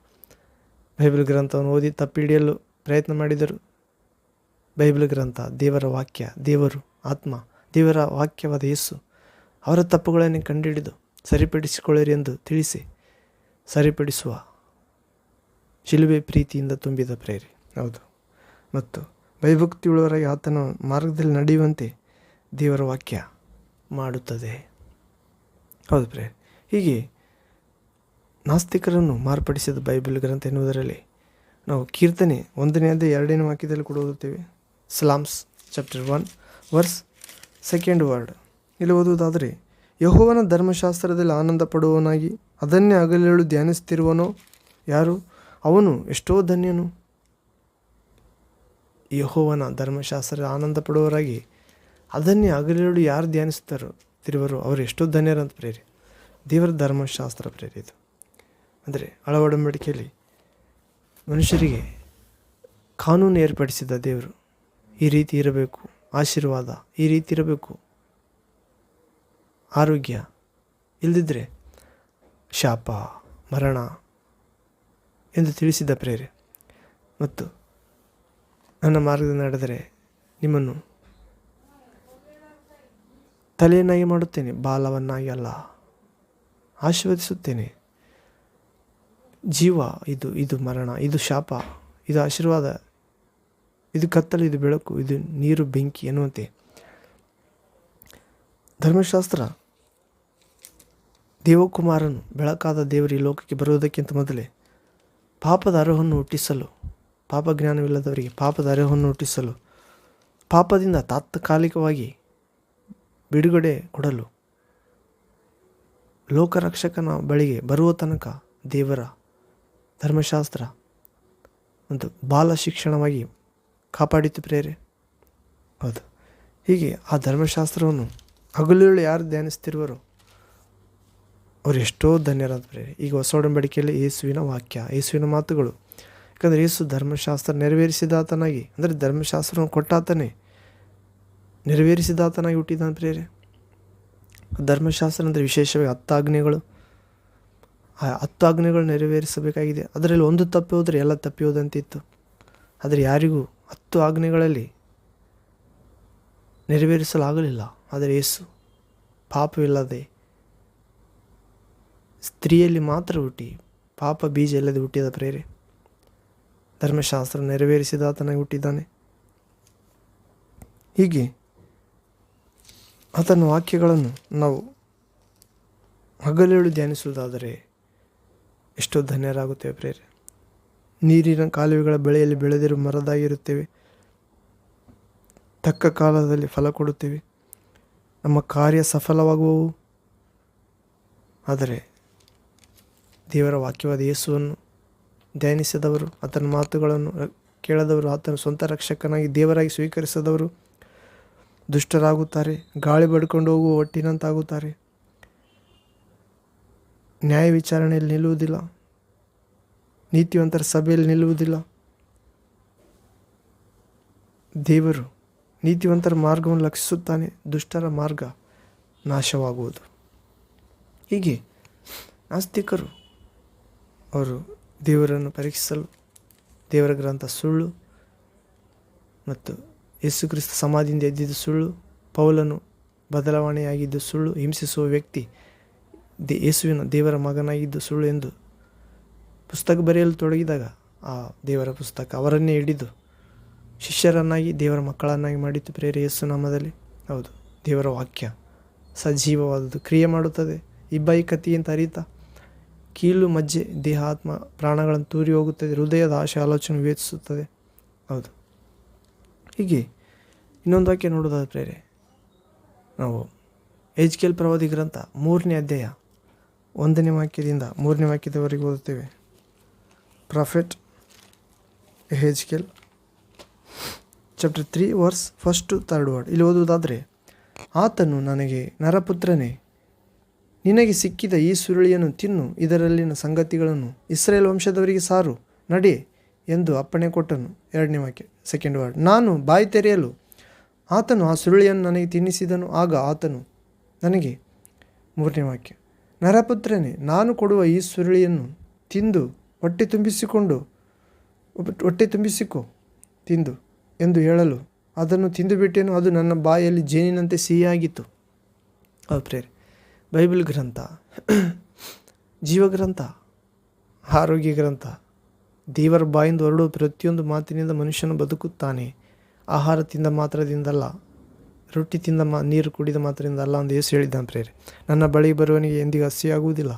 ಬೈಬಲ್ ಗ್ರಂಥವನ್ನು ಓದಿ ತಪ್ಪಿಡಿಯಲು ಪ್ರಯತ್ನ ಮಾಡಿದರು. ಬೈಬಲ್ ಗ್ರಂಥ ದೇವರ ವಾಕ್ಯ, ದೇವರು ಆತ್ಮ, ದೇವರ ವಾಕ್ಯವಾದ ಯೇಸು ಅವರ ತಪ್ಪುಗಳನ್ನು ಕಂಡುಹಿಡಿದು ಸರಿಪಡಿಸಿಕೊಳ್ಳಿರಿ ಎಂದು ತಿಳಿಸಿ ಸರಿಪಡಿಸುವ ಶಿಲುಬೆ ಪ್ರೀತಿಯಿಂದ ತುಂಬಿದ ಪ್ರೇರೆ. ಹೌದು, ಮತ್ತು ಭಯಭಕ್ತಿಯುಳ್ಳವರಾಗಿ ಆತನ ಮಾರ್ಗದಲ್ಲಿ ನಡೆಯುವಂತೆ ದೇವರ ವಾಕ್ಯ ಮಾಡುತ್ತದೆ. ಹೌದು ಪ್ರೇರೆ. ಹೀಗೆ ನಾಸ್ತಿಕರನ್ನು ಮಾರ್ಪಡಿಸಿದ ಬೈಬಲ್ ಗ್ರಂಥ ಎನ್ನುವುದರಲ್ಲಿ ನಾವು ಕೀರ್ತನೆ 1ನೇ ಅಧ್ಯಾಯ 2ನೇ ವಾಕ್ಯದಲ್ಲಿ ಕೂಡ ಓದುತ್ತೇವೆ. Slams chapter 1 verse 2nd word. ಇಲ್ಲಿ ಓದುವುದಾದರೆ, ಯೆಹೋವನ ಧರ್ಮಶಾಸ್ತ್ರದಲ್ಲಿ ಆನಂದ ಪಡುವವನಾಗಿ ಅದನ್ನೇ ಹಗಲಿರುಳು ಧ್ಯಾನಿಸುತ್ತಿರುವನೋ ಯಾರು? ಅವನು ಎಷ್ಟೋ ಧನ್ಯನು. ಯೆಹೋವನ ಧರ್ಮಶಾಸ್ತ್ರದ ಆನಂದ ಪಡುವವರಾಗಿ ಅದನ್ನೇ ಹಗಲಿರುಳು ಯಾರು ಧ್ಯಾನಿಸುತ್ತಿರುವರೋ ಅವರು ಎಷ್ಟೋ ಧನ್ಯರಂತ ಪ್ರೇರಿ. ದೇವರ ಧರ್ಮಶಾಸ್ತ್ರ ಪ್ರೇರಿ ಇದು. ಅಂದರೆ ಹಳ ಒಡಂಬಡಿಕೆಯಲ್ಲಿ ಮನುಷ್ಯರಿಗೆ ಕಾನೂನು ಏರ್ಪಡಿಸಿದ ದೇವರು, ಈ ರೀತಿ ಇರಬೇಕು, ಆಶೀರ್ವಾದ ಈ ರೀತಿ ಇರಬೇಕು, ಆರೋಗ್ಯ ಇಲ್ಲದಿದ್ದರೆ ಶಾಪ, ಮರಣ ಎಂದು ತಿಳಿಸಿದ ಪ್ರೇರೆ. ಮತ್ತು ನನ್ನ ಮಾರ್ಗದಲ್ಲಿ ನಡೆದರೆ ನಿಮ್ಮನ್ನು ತಲೆಯನ್ನಾಗಿ ಮಾಡುತ್ತೇನೆ, ಬಾಲವನ್ನಾಗಿ ಅಲ್ಲ, ಆಶೀರ್ವದಿಸುತ್ತೇನೆ. ಜೀವ ಇದು ಮರಣ, ಇದು ಶಾಪ, ಇದು ಆಶೀರ್ವಾದ, ಇದು ಕತ್ತಲು, ಇದು ಬೆಳಕು, ಇದು ನೀರು ಬೆಂಕಿ ಎನ್ನುವಂತೆ ಧರ್ಮಶಾಸ್ತ್ರ ದೇವಕುಮಾರನು ಬೆಳಕಾದ ದೇವರು ಈ ಲೋಕಕ್ಕೆ ಬರುವುದಕ್ಕಿಂತ ಮೊದಲೇ ಪಾಪದ ಅರಿವನ್ನು ಹುಟ್ಟಿಸಲು, ಪಾಪಜ್ಞಾನವಿಲ್ಲದವರಿಗೆ ಪಾಪದ ಅರಿವನ್ನು ಹುಟ್ಟಿಸಲು, ಪಾಪದಿಂದ ತಾತ್ಕಾಲಿಕವಾಗಿ ಬಿಡುಗಡೆ ಕೊಡಲು, ಲೋಕರಕ್ಷಕನ ಬಳಿಗೆ ಬರುವ ತನಕ ದೇವರ ಧರ್ಮಶಾಸ್ತ್ರ ಒಂದು ಬಾಲ ಶಿಕ್ಷಣವಾಗಿ ಕಾಪಾಡಿತು ಪ್ರೇರೆ. ಹೌದು, ಹೀಗೆ ಆ ಧರ್ಮಶಾಸ್ತ್ರವನ್ನು ಹಗಲಿರುಳು ಯಾರು ಧ್ಯಾನಿಸ್ತಿರುವರೋ ಅವರು ಎಷ್ಟೋ ಧನ್ಯರಾದ ಪ್ರೇರೆ. ಈಗ ಹೊಸ ಒಡಂಬಡಿಕೆಯಲ್ಲಿ ಯೇಸುವಿನ ವಾಕ್ಯ, ಯೇಸುವಿನ ಮಾತುಗಳು. ಯಾಕಂದರೆ ಯೇಸು ಧರ್ಮಶಾಸ್ತ್ರ ನೆರವೇರಿಸಿದಾತನಾಗಿ, ಅಂದರೆ ಧರ್ಮಶಾಸ್ತ್ರವನ್ನು ಕೊಟ್ಟಾತನೇ ನೆರವೇರಿಸಿದಾತನಾಗಿ ಹುಟ್ಟಿದಾನ ಪ್ರೇರೆ. ಧರ್ಮಶಾಸ್ತ್ರ ಅಂದರೆ ವಿಶೇಷವಾಗಿ 10 ಆಜ್ಞೆಗಳು. ಆ 10 ಆಜ್ಞೆಗಳು ನೆರವೇರಿಸಬೇಕಾಗಿದೆ. ಅದರಲ್ಲಿ ಒಂದು ತಪ್ಪಿ ಹೋದರೆ ಎಲ್ಲ ತಪ್ಪಿ ಹೋದಂತಿತ್ತು. ಆದರೆ ಯಾರಿಗೂ 10 ಆಜ್ಞೆಗಳಲ್ಲಿ ನೆರವೇರಿಸಲಾಗಲಿಲ್ಲ. ಆದರೆ ಯೇಸು ಪಾಪವಿಲ್ಲದೆ ಸ್ತ್ರೀಯಲ್ಲಿ ಮಾತ್ರ ಹುಟ್ಟಿ ಪಾಪ ಬೀಜ ಇಲ್ಲದೆ ಹುಟ್ಟಿದ ಪ್ರೇರೆ. ಧರ್ಮಶಾಸ್ತ್ರ ನೆರವೇರಿಸಿದಾತನಾಗಿ ಹುಟ್ಟಿದ್ದಾನೆ. ಹೀಗೆ ಆತನ ವಾಕ್ಯಗಳನ್ನು ನಾವು ಹಗಲಿರುಳು ಧ್ಯಾನಿಸುವುದಾದರೆ ಎಷ್ಟೋ ಧನ್ಯರಾಗುತ್ತೇವೆ ಪ್ರೇರೆ. ನೀರಿನ ಕಾಲುವೆಗಳ ಬೆಳೆಯಲ್ಲಿ ಬೆಳೆದಿರುವ ಮರದಾಗಿರುತ್ತೇವೆ. ತಕ್ಕ ಕಾಲದಲ್ಲಿ ಫಲ ಕೊಡುತ್ತೇವೆ. ನಮ್ಮ ಕಾರ್ಯ ಸಫಲವಾಗುವವು. ಆದರೆ ದೇವರ ವಾಕ್ಯವಾದ ಯೇಸುವನ್ನು ಧ್ಯಾನಿಸಿದವರು, ಆತನ ಮಾತುಗಳನ್ನು ಕೇಳದವರು, ಆತನ ಸ್ವಂತ ರಕ್ಷಕನಾಗಿ ದೇವರಾಗಿ ಸ್ವೀಕರಿಸದವರು ದುಷ್ಟರಾಗುತ್ತಾರೆ. ಗಾಳಿ ಬಡ್ಕೊಂಡು ಹೋಗುವ ಒಟ್ಟಿನಂತಾಗುತ್ತಾರೆ. ನ್ಯಾಯ ವಿಚಾರಣೆಯಲ್ಲಿ ನಿಲ್ಲುವುದಿಲ್ಲ. ನೀತಿವಂತರ ಸಭೆಯಲ್ಲಿ ನಿಲ್ಲುವುದಿಲ್ಲ. ದೇವರು ನೀತಿವಂತರ ಮಾರ್ಗವನ್ನು ಲಕ್ಷಿಸುತ್ತಾನೆ, ದುಷ್ಟರ ಮಾರ್ಗ ನಾಶವಾಗುವುದು. ಹೀಗೆ ನಾಸ್ತಿಕರು ಅವರು ದೇವರನ್ನು ಪರೀಕ್ಷಿಸಲು ದೇವರ ಗ್ರಂಥ ಸುಳ್ಳು ಮತ್ತು ಯೇಸು ಕ್ರಿಸ್ತ ಸಮಾಧಿಯಿಂದ ಎದ್ದಿದ್ದು ಸುಳ್ಳು, ಪೌಲನು ಬದಲಾವಣೆಯಾಗಿದ್ದು ಸುಳ್ಳು, ಹಿಂಸಿಸುವ ವ್ಯಕ್ತಿ ಯೇಸುವಿನ ದೇವರ ಮಗನಾಗಿದ್ದು ಸುಳ್ಳು ಎಂದು ಪುಸ್ತಕ ಬರೆಯಲು ತೊಡಗಿದಾಗ ಆ ದೇವರ ಪುಸ್ತಕ ಅವರನ್ನೇ ಹಿಡಿದು ಶಿಷ್ಯರನ್ನಾಗಿ ದೇವರ ಮಕ್ಕಳನ್ನಾಗಿ ಮಾಡಿತು ಪ್ರೇರೆ ಯೇಸು ನಾಮದಲ್ಲಿ. ಹೌದು, ದೇವರ ವಾಕ್ಯ ಸಜೀವವಾದದ್ದು, ಕ್ರಿಯೆ ಮಾಡುತ್ತದೆ. ಇಬ್ಬಾಯಿ ಕತ್ತಿಯಂತ ಅರಿತಾ ಕೀಲು ಮಜ್ಜೆ ದೇಹ ಆತ್ಮ ಪ್ರಾಣಗಳನ್ನು ತೂರಿ ಹೋಗುತ್ತದೆ, ಹೃದಯದ ಆಶೆ ಆಲೋಚನೆ ವಿವೇಚಿಸುತ್ತದೆ. ಹೌದು, ಹೀಗೆ ಇನ್ನೊಂದು ವಾಕ್ಯ ನೋಡೋದಾದ ಪ್ರೇರೆ ನಾವು ಎಜ್ಕೇಲ್ ಪ್ರವಾದಿ ಗ್ರಂಥ 3ನೇ ಅಧ್ಯಾಯ 1ನೇ ವಾಕ್ಯದಿಂದ 3ನೇ ವಾಕ್ಯದವರೆಗೆ ಓದುತ್ತೇವೆ. Prophet Ezekiel chapter 3 verse 1 to 3 word. ಇಲ್ಲಿ ಓದುವುದಾದರೆ, ಆತನು ನನಗೆ, ನರಪುತ್ರನೇ, ನಿನಗೆ ಸಿಕ್ಕಿದ ಈ ಸುರುಳಿಯನ್ನು ತಿನ್ನು, ಇದರಲ್ಲಿನ ಸಂಗತಿಗಳನ್ನು ಇಸ್ರಾಯೇಲ್ ವಂಶದವರಿಗೆ ಸಾರು, ನಡೆ ಎಂದು ಅಪ್ಪಣೆ ಕೊಟ್ಟನು. 2ನೇ ವಾಕ್ಯ 2nd ವರ್ಡ್. ನಾನು ಬಾಯಿ ತೆರೆಯಲು ಆತನು ಆ ಸುರುಳಿಯನ್ನು ನನಗೆ ತಿನ್ನಿಸಿದನು. ಆಗ ಆತನು ನನಗೆ 3ನೇ ವಾಕ್ಯ, ನರಪುತ್ರನೇ, ನಾನು ಕೊಡುವ ಈ ಸುರುಳಿಯನ್ನು ತಿಂದು ಹೊಟ್ಟೆ ತುಂಬಿಸಿಕೊ ತಿಂದು ಎಂದು ಹೇಳಲು ಅದನ್ನು ತಿಂದುಬಿಟ್ಟೇನು. ಅದು ನನ್ನ ಬಾಯಲ್ಲಿ ಜೇನಿನಂತೆ ಸಿಹಿಯಾಗಿತ್ತು. ಹೌದು ಪ್ರೇರೆ, ಬೈಬಲ್ ಗ್ರಂಥ ಜೀವಗ್ರಂಥ, ಆರೋಗ್ಯ ಗ್ರಂಥ. ದೇವರ ಬಾಯಿಂದ ಹೊರಡುವ ಪ್ರತಿಯೊಂದು ಮಾತಿನಿಂದ ಮನುಷ್ಯನು ಬದುಕುತ್ತಾನೆ. ಆಹಾರ ತಿಂದ ಮಾತ್ರದಿಂದಲ್ಲ, ರೊಟ್ಟಿ ತಿಂದ ನೀರು ಕುಡಿದ ಮಾತ್ರದಿಂದ ಅಲ್ಲ ಎಂದು ಯೇಸು ಹೇಳಿದ್ದಾನೆ ಪ್ರೇರೆ. ನನ್ನ ಬಳಿ ಬರುವವನಿಗೆ ಎಂದಿಗೂ ಹಸಿಯಾಗುವುದಿಲ್ಲ,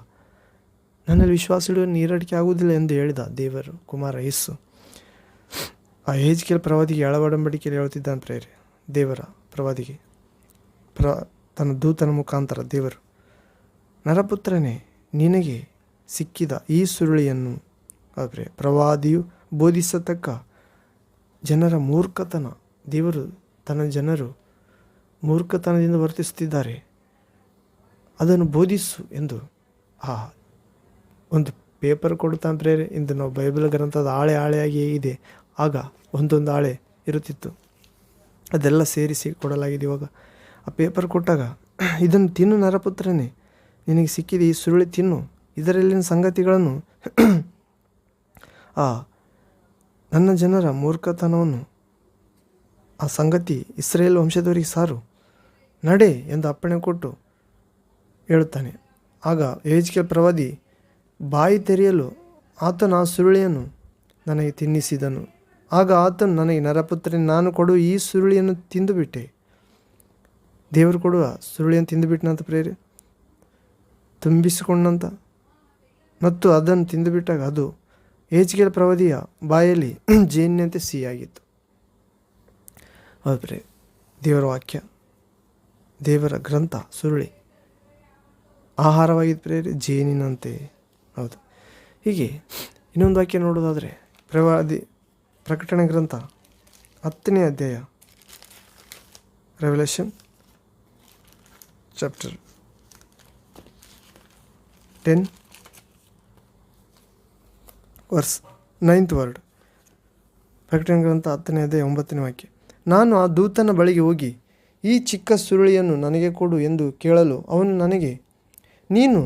ನನ್ನಲ್ಲಿ ವಿಶ್ವಾಸ ಇಡುವ ನೀರಡಿಕೆ ಆಗುವುದಿಲ್ಲ ಎಂದು ಹೇಳಿದ ದೇವರು ಕುಮಾರ ಯೇಸು. ಆ ಯೆಹೆಜ್ಕೇಲ ಪ್ರವಾದಿಗೆ ಒಡಂಬಡಿಕೆಯಲ್ಲಿ ಹೇಳುತ್ತಿದ್ದಾನೆ ಪ್ರೇರೆ. ದೇವರ ಪ್ರವಾದಿಗೆ ತನ್ನ ದೂತನ ಮುಖಾಂತರ ದೇವರು, ನರಪುತ್ರನೇ, ನಿನಗೆ ಸಿಕ್ಕಿದ ಈ ಸುರುಳಿಯನ್ನು ಪ್ರವಾದಿಯು ಬೋಧಿಸತಕ್ಕ ಜನರ ಮೂರ್ಖತನ, ದೇವರು ತನ್ನ ಜನರು ಮೂರ್ಖತನದಿಂದ ವರ್ತಿಸುತ್ತಿದ್ದಾರೆ, ಅದನ್ನು ಬೋಧಿಸು ಎಂದು ಒಂದು ಪೇಪರ್ ಕೊಡ್ತಾನೆ ಪ್ರೇರೆ. ಇಂದು ನಾವು ಬೈಬಲ್ ಗ್ರಂಥದ ಹಾಳೆಯಾಗಿ ಹೇಗಿದೆ, ಆಗ ಒಂದೊಂದು ಹಾಳೆ ಇರುತ್ತಿತ್ತು, ಅದೆಲ್ಲ ಸೇರಿಸಿ ಕೊಡಲಾಗಿದೆ. ಇವಾಗ ಆ ಪೇಪರ್ ಕೊಟ್ಟಾಗ, ಇದನ್ನು ತಿನ್ನು ನರಪುತ್ರನೇ, ನಿನಗೆ ಸಿಕ್ಕಿದೆ ಈ ಸುರುಳಿ ತಿನ್ನು, ಇದರಲ್ಲಿನ ಸಂಗತಿಗಳನ್ನು ನನ್ನ ಜನರ ಮೂರ್ಖತನವನ್ನು ಆ ಸಂಗತಿ ಇಸ್ರಾಯೇಲ್ ವಂಶದವರಿಗೆ ಸಾರು, ನಡೆ ಎಂದು ಅಪ್ಪಣೆ ಕೊಟ್ಟು ಹೇಳುತ್ತಾನೆ. ಆಗ ಯೆಹೆಜ್ಕೇಲ ಪ್ರವಾದಿ ಬಾಯಿ ತೆರೆಯಲು ಆತನು ಆ ಸುರುಳಿಯನ್ನು ನನಗೆ ತಿನ್ನಿಸಿದನು. ಆಗ ಆತನು ನನಗೆ, ನರಪುತ್ರನೇ, ನಾನು ಕೊಡುವ ಈ ಸುರುಳಿಯನ್ನು ತಿಂದುಬಿಟ್ಟೆ. ದೇವರು ಕೊಡುವ ಸುರುಳಿಯನ್ನು ತಿಂದುಬಿಟ್ಟನಂತ ಪ್ರೇರೆ, ತುಂಬಿಸಿಕೊಂಡಂತ, ಮತ್ತು ಅದನ್ನು ತಿಂದುಬಿಟ್ಟಾಗ ಅದು ಯೆಹೆಜ್ಕೇಲ ಪ್ರವಾದಿಯ ಬಾಯಲ್ಲಿ ಜೇನಿನಂತೆ ಸಿಹಿಯಾಗಿತ್ತು. ಹೌದು ಪ್ರೇರೆ, ದೇವರ ವಾಕ್ಯ, ದೇವರ ಗ್ರಂಥ ಸುರುಳಿ ಆಹಾರವಾಗಿದ್ದು ಪ್ರೇರೆ, ಜೇನಿನಂತೆ. ಹೌದು. ಹೀಗೆ ಇನ್ನೊಂದು ವಾಕ್ಯ ನೋಡೋದಾದರೆ, ಪ್ರಕಟಣೆ ಗ್ರಂಥ 10ನೇ ಅಧ್ಯಾಯ, revolution chapter 10 verse 9th word. ಪ್ರಕಟಣೆ ಗ್ರಂಥ 10ನೇ ಅಧ್ಯಾಯ 9ನೇ ವಾಕ್ಯ, ನಾನು ಆ ದೂತನ ಬಳಿಗೆ ಹೋಗಿ ಈ ಚಿಕ್ಕ ಸುರುಳಿಯನ್ನು ನನಗೆ ಕೊಡು ಎಂದು ಕೇಳಲು ಅವನು ನನಗೆ, ನೀನು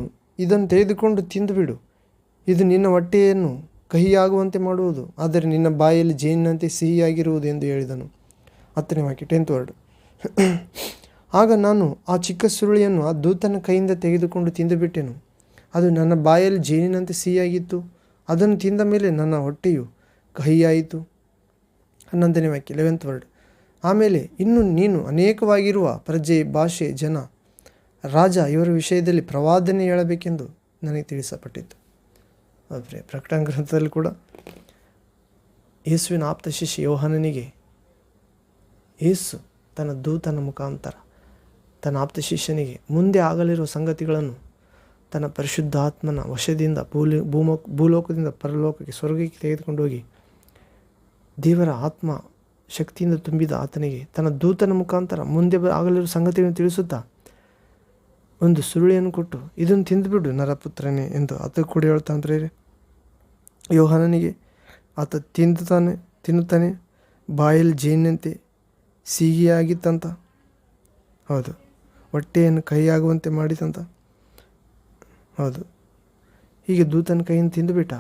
ಇದನ್ನು ತೆಗೆದುಕೊಂಡು ತಿಂದುಬಿಡು, ಇದು ನಿನ್ನ ಹೊಟ್ಟೆಯನ್ನು ಕಹಿಯಾಗುವಂತೆ ಮಾಡುವುದು, ಆದರೆ ನಿನ್ನ ಬಾಯಲ್ಲಿ ಜೇನಿನಂತೆ ಸಿಹಿಯಾಗಿರುವುದು ಎಂದು ಹೇಳಿದನು. 10ನೇ ವಾಕ್ಯ 10th ವರ್ಡ್. ಆಗ ನಾನು ಆ ಚಿಕ್ಕ ಸುರುಳಿಯನ್ನು ಆ ದೂತನ ಕೈಯಿಂದ ತೆಗೆದುಕೊಂಡು ತಿಂದುಬಿಟ್ಟೆನು, ಅದು ನನ್ನ ಬಾಯಲ್ಲಿ ಜೇನಿನಂತೆ ಸಿಹಿಯಾಗಿತ್ತು, ಅದನ್ನು ತಿಂದ ಮೇಲೆ ನನ್ನ ಹೊಟ್ಟೆಯು ಕಹಿಯಾಯಿತು. 11ನೇ ವಾಕ್ಯ 11th ವರ್ಡ್. ಆಮೇಲೆ ಇನ್ನು ನೀನು ಅನೇಕವಾಗಿರುವ ಪ್ರಜೆ, ಭಾಷೆ, ಜನ, ರಾಜ ಇವರ ವಿಷಯದಲ್ಲಿ ಪ್ರವಾದನೆ ಹೇಳಬೇಕೆಂದು ನನಗೆ ತಿಳಿಸಲ್ಪಟ್ಟಿತು. ಆದರೆ ಪ್ರಕಟಣೆ ಗ್ರಂಥದಲ್ಲಿ ಕೂಡ ಯೇಸುವಿನ ಆಪ್ತ ಶಿಷ್ಯ ಯೋಹಾನನಿಗೆ ಯೇಸು ತನ್ನ ದೂತನ ಮುಖಾಂತರ ತನ್ನ ಆಪ್ತ ಶಿಷ್ಯನಿಗೆ ಮುಂದೆ ಆಗಲಿರುವ ಸಂಗತಿಗಳನ್ನು ತನ್ನ ಪರಿಶುದ್ಧಾತ್ಮನ ವಶದಿಂದ ಭೂಲೋಕದಿಂದ ಪರಲೋಕಕ್ಕೆ, ಸ್ವರ್ಗಕ್ಕೆ ತೆಗೆದುಕೊಂಡು ಹೋಗಿ ದೇವರ ಆತ್ಮ ಶಕ್ತಿಯಿಂದ ತುಂಬಿದ ಆತನಿಗೆ ತನ್ನ ದೂತನ ಮುಖಾಂತರ ಮುಂದೆ ಆಗಲಿರುವ ಸಂಗತಿಗಳನ್ನು ತಿಳಿಸುತ್ತಾ ಒಂದು ಸುರುಳಿಯನ್ನು ಕೊಟ್ಟು, ಇದನ್ನು ತಿಂದುಬಿಡು ನರಪುತ್ರನೇ ಎಂದು ಆತ ಕೂಡ ಹೇಳ್ತಾನೆ. ಯೋಹಾನನಿಗೆ ಆತ ತಿನ್ನುತ್ತಾನೆ, ಬಾಯಲ್ಲಿ ಜೇನಿನಂತೆ ಸಿಹಿಯಾಗಿತ್ತಂತ. ಹೌದು, ಹೊಟ್ಟೆಯನ್ನು ಕಹಿಯಾಗುವಂತೆ ಮಾಡಿತಂತ. ಹೌದು, ಹೀಗೆ ದೂತನ ಕೈಯಿಂದ ತಿಂದುಬಿಟ್ಟ.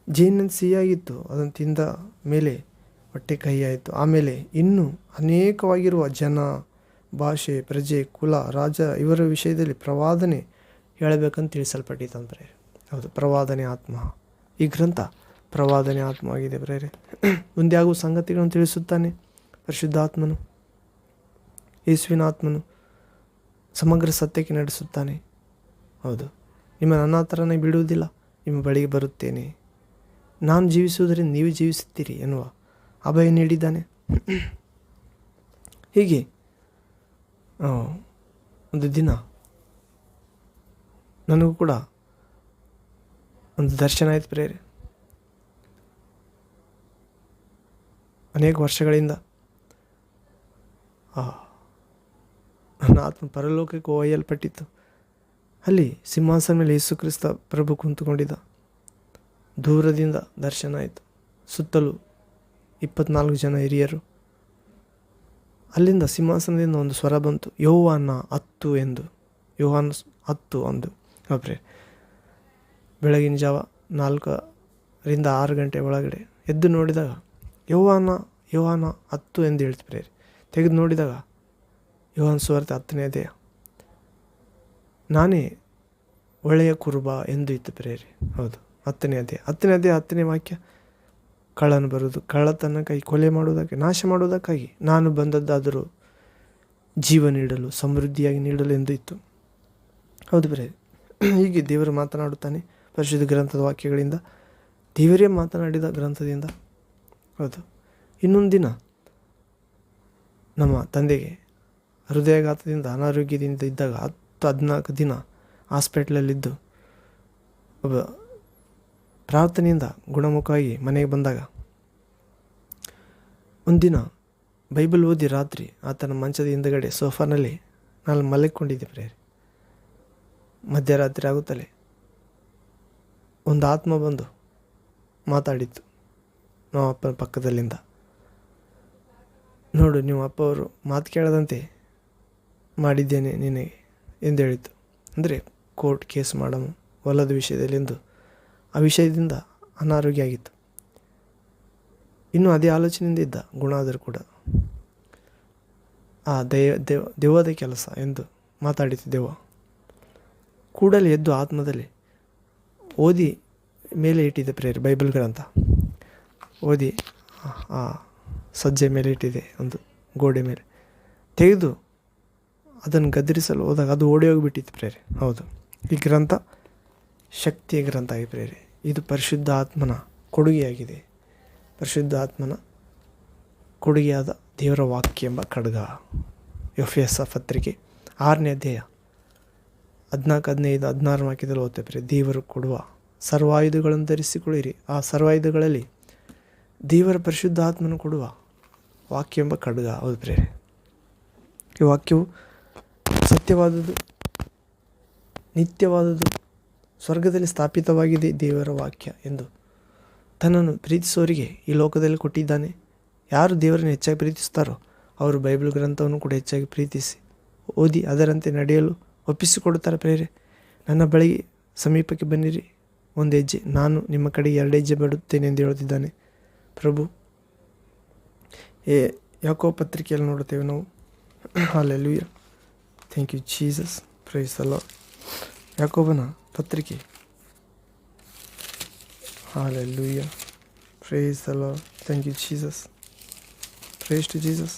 ಜೇನಿನಂತೆ ಸಿಹಿಯಾಗಿತ್ತು, ಅದನ್ನು ತಿಂದ ಮೇಲೆ ಹೊಟ್ಟೆ ಕಹಿಯಾಯಿತು. ಆಮೇಲೆ ಇನ್ನೂ ಅನೇಕವಾಗಿರುವ ಜನ, ಭಾಷೆ, ಪ್ರಜೆ, ಕುಲ, ರಾಜ ಇವರ ವಿಷಯದಲ್ಲಿ ಪ್ರವಾದನೆ ಹೇಳಬೇಕಂತ ತಿಳಿಸಲ್ಪಟ್ಟಿತ್ತಂದ್ರೆ. ಹೌದು, ಪ್ರವಾದನೆ ಆತ್ಮ. ಈ ಗ್ರಂಥ ಪ್ರವಾದನೆ ಆತ್ಮವಾಗಿದೆ ಪ್ರೇರೆ. ಮುಂದೆ ಆಗುವ ಸಂಗತಿಗಳನ್ನು ತಿಳಿಸುತ್ತಾನೆ ಪರಿಶುದ್ಧಾತ್ಮನು, ಯೇಸುವಿನ ಆತ್ಮನು ಸಮಗ್ರ ಸತ್ಯಕ್ಕೆ ನಡೆಸುತ್ತಾನೆ. ಹೌದು, ನನ್ನ ಥರನೇ ಬಿಡುವುದಿಲ್ಲ, ನಿಮ್ಮ ಬಳಿಗೆ ಬರುತ್ತೇನೆ, ನಾನು ಜೀವಿಸುವುದರಿಂದ ನೀವು ಜೀವಿಸುತ್ತೀರಿ ಎನ್ನುವ ಅಭಯ ನೀಡಿದ್ದಾನೆ. ಹೀಗೆ ಒಂದು ದಿನ ನನಗೂ ಕೂಡ ಒಂದು ದರ್ಶನ ಆಯ್ತು ಪ್ರೇರೆ. ಅನೇಕ ವರ್ಷಗಳಿಂದ ನನ್ನ ಆತ್ಮ ಪರಲೋಕಕ್ಕೆ ಒಯ್ಯಲ್ಪಟ್ಟಿತ್ತು. ಅಲ್ಲಿ ಸಿಂಹಾಸನ ಮೇಲೆ ಯೇಸು ಕ್ರಿಸ್ತ ಪ್ರಭು ಕುಂತುಕೊಂಡಿದ್ದ. ದೂರದಿಂದ ದರ್ಶನ ಆಯಿತು. ಸುತ್ತಲೂ 24 ಜನ ಹಿರಿಯರು, ಅಲ್ಲಿಂದ ಸಿಂಹಾಸನದಿಂದ ಒಂದು ಸ್ವರ ಬಂತು, ಯೋಹಾನ 10 ಎಂದು. ಯೋಹಾನ 10 ಒಂದು. ಪ್ರೇರೆ ಬೆಳಗಿನ ಜಾವ 4ರಿಂದ 6 ಗಂಟೆ ಒಳಗಡೆ ಎದ್ದು ನೋಡಿದಾಗ ಯೋಹಾನ 10 ಎಂದು ಹೇಳ್ತು ಪ್ರೇರೆ. ತೆಗೆದು ನೋಡಿದಾಗ ಯೋಹಾನ ಸುವಾರ್ತೆ 10ನೇ ಅಧ್ಯಾಯ, ನಾನೇ ಒಳ್ಳೆಯ ಕುರುಬ ಎಂದು ಇತ್ತು ಪ್ರೇರೆ. ಹೌದು, 10ನೇ ಅಧ್ಯಾಯ 10ನೇ ವಾಕ್ಯ. ಕಳ್ಳನು ಬರುವುದು ಕಳ್ಳತನಕ್ಕಾಗಿ, ಕೊಲೆ ಮಾಡುವುದಕ್ಕೆ, ನಾಶ ಮಾಡುವುದಕ್ಕಾಗಿ, ನಾನು ಬಂದದ್ದಾದರೂ ಜೀವ ನೀಡಲು, ಸಮೃದ್ಧಿಯಾಗಿ ನೀಡಲು ಎಂದು ಇತ್ತು. ಹೌದು ಪ್ರೇರೆ, ಹೀಗೆ ದೇವರು ಮಾತನಾಡುತ್ತಾನೆ ಪರಿಶುದ್ಧ ಗ್ರಂಥದ ವಾಕ್ಯಗಳಿಂದ, ದೇವರೇ ಮಾತನಾಡಿದ ಗ್ರಂಥದಿಂದ. ಹೌದು, ಇನ್ನೊಂದು ದಿನ ನಮ್ಮ ತಂದೆಗೆ ಹೃದಯಾಘಾತದಿಂದ ಅನಾರೋಗ್ಯದಿಂದ ಇದ್ದಾಗ 10-14 ದಿನ ಹಾಸ್ಪಿಟ್ಲಲ್ಲಿದ್ದು ಒಬ್ಬ ಪ್ರಾರ್ಥನೆಯಿಂದ ಗುಣಮುಖವಾಗಿ ಮನೆಗೆ ಬಂದಾಗ ಒಂದಿನ ಬೈಬಲ್ ಓದಿ ರಾತ್ರಿ ಆತನ ಮಂಚದ ಹಿಂದುಗಡೆ ಸೋಫಾನಲ್ಲಿ ನಾನು ಮಲಗಿಕೊಂಡಿದ್ದೆ ಪ್ರೇರೆ. ಮಧ್ಯರಾತ್ರಿ ಆಗುತ್ತಲೇ ಒಂದು ಆತ್ಮ ಬಂದು ಮಾತಾಡಿತ್ತು ನಮ್ಮ ಅಪ್ಪನ ಪಕ್ಕದಲ್ಲಿಂದ. ನೋಡು, ನಿಮ್ಮ ಅಪ್ಪ ಅವರು ಮಾತು ಕೇಳದಂತೆ ಮಾಡಿದ್ದೇನೆ ನಿನಗೆ ಎಂದು ಹೇಳಿತು. ಅಂದರೆ ಕೋರ್ಟ್ ಕೇಸ್ ಮಾಡము ಹೊಲದ ವಿಷಯದಲ್ಲಿ ಎಂದು ಆ ವಿಷಯದಿಂದ ಅನಾರೋಗ್ಯ ಆಗಿತ್ತು. ಇನ್ನೂ ಅದೇ ಆಲೋಚನೆಯಿಂದ ಇದ್ದ, ಗುಣ ಆದರೂ ಕೂಡ ಆ ದೆವ್ವದ ಕೆಲಸ ಎಂದು ಮಾತಾಡಿತು ದೆವ್ವ. ಕೂಡಲೇ ಎದ್ದು ಆತ್ಮದಲ್ಲಿ ಓದಿ ಮೇಲೆ ಇಟ್ಟಿದೆ ಪ್ರೇರೆ ಬೈಬಲ್ ಗ್ರಂಥ. ಓದಿ ಆ ಸಜ್ಜೆ ಮೇಲೆ ಇಟ್ಟಿದೆ, ಒಂದು ಗೋಡೆ ಮೇಲೆ ತೆಗೆದು ಅದನ್ನು ಗದರಿಸಲು ಹೋದಾಗ ಅದು ಓಡಿ ಹೋಗಿಬಿಟ್ಟಿತ್ತು ಪ್ರೇರೆ. ಹೌದು, ಈ ಗ್ರಂಥ ಶಕ್ತಿಯ ಗ್ರಂಥ ಆಗಿ ಪ್ರೇರೆ. ಇದು ಪರಿಶುದ್ಧ ಆತ್ಮನ ಕೊಡುಗೆಯಾಗಿದೆ. ಪರಿಶುದ್ಧ ಆತ್ಮನ ಕೊಡುಗೆಯಾದ ದೇವರ ವಾಕ್ಯ ಎಂಬ ಖಡ್ಗ. ಎಫೆಸ ಪತ್ರಿಕೆ 6ನೇ ಅಧ್ಯಾಯ 14, 15, 16 ವಾಕ್ಯದಲ್ಲಿ ಓದ್ತೇವೆ ಪ್ರೇರೆ. ದೇವರು ಕೊಡುವ ಸರ್ವಾಯುಧಗಳನ್ನು ಧರಿಸಿಕೊಳ್ಳಿರಿ. ಆ ಸರ್ವಾಯುಧಗಳಲ್ಲಿ ದೇವರ ಪರಿಶುದ್ಧ ಆತ್ಮನ ಕೊಡುವ ವಾಕ್ಯ ಎಂಬ ಖಡ್ಗ. ಹೌದು ಪ್ರೇರೆ, ಈ ವಾಕ್ಯವು ಸತ್ಯವಾದುದು, ನಿತ್ಯವಾದುದು, ಸ್ವರ್ಗದಲ್ಲಿ ಸ್ಥಾಪಿತವಾಗಿದೆ ದೇವರ ವಾಕ್ಯ ಎಂದು ತನ್ನನ್ನು ಪ್ರೀತಿಸೋರಿಗೆ ಈ ಲೋಕದಲ್ಲಿ ಕೊಟ್ಟಿದ್ದಾನೆ. ಯಾರು ದೇವರನ್ನು ಹೆಚ್ಚಾಗಿ ಪ್ರೀತಿಸ್ತಾರೋ ಅವರು ಬೈಬಲ್ ಗ್ರಂಥವನ್ನು ಕೂಡ ಹೆಚ್ಚಾಗಿ ಪ್ರೀತಿಸಿ ಓದಿ ಅದರಂತೆ ನಡೆಯಲು ಒಪ್ಪಿಸಿಕೊಡುತ್ತಾರೆ ಪ್ರೇರೆ. ನನ್ನ ಬಳಿಗೆ ಸಮೀಪಕ್ಕೆ ಬನ್ನಿರಿ, ಒಂದು ಹೆಜ್ಜೆ, ನಾನು ನಿಮ್ಮ ಕಡೆಗೆ 2 ಹೆಜ್ಜೆ ಬಿಡುತ್ತೇನೆ ಎಂದು ಹೇಳುತ್ತಿದ್ದಾನೆ ಪ್ರಭು. ಯಾಕೋಬ ಪತ್ರಿಕೆಯಲ್ಲಿ ನೋಡುತ್ತೇವೆ ನಾವು. ಹಲ್ಲೆಲೂಯ, thank you Jesus, praise the lord. ಯಾಕೋಬನ ಪತ್ರಿಕೆ, ಹಲ್ಲೆಲೂಯ, praise the lord, thank you Jesus, praise to Jesus,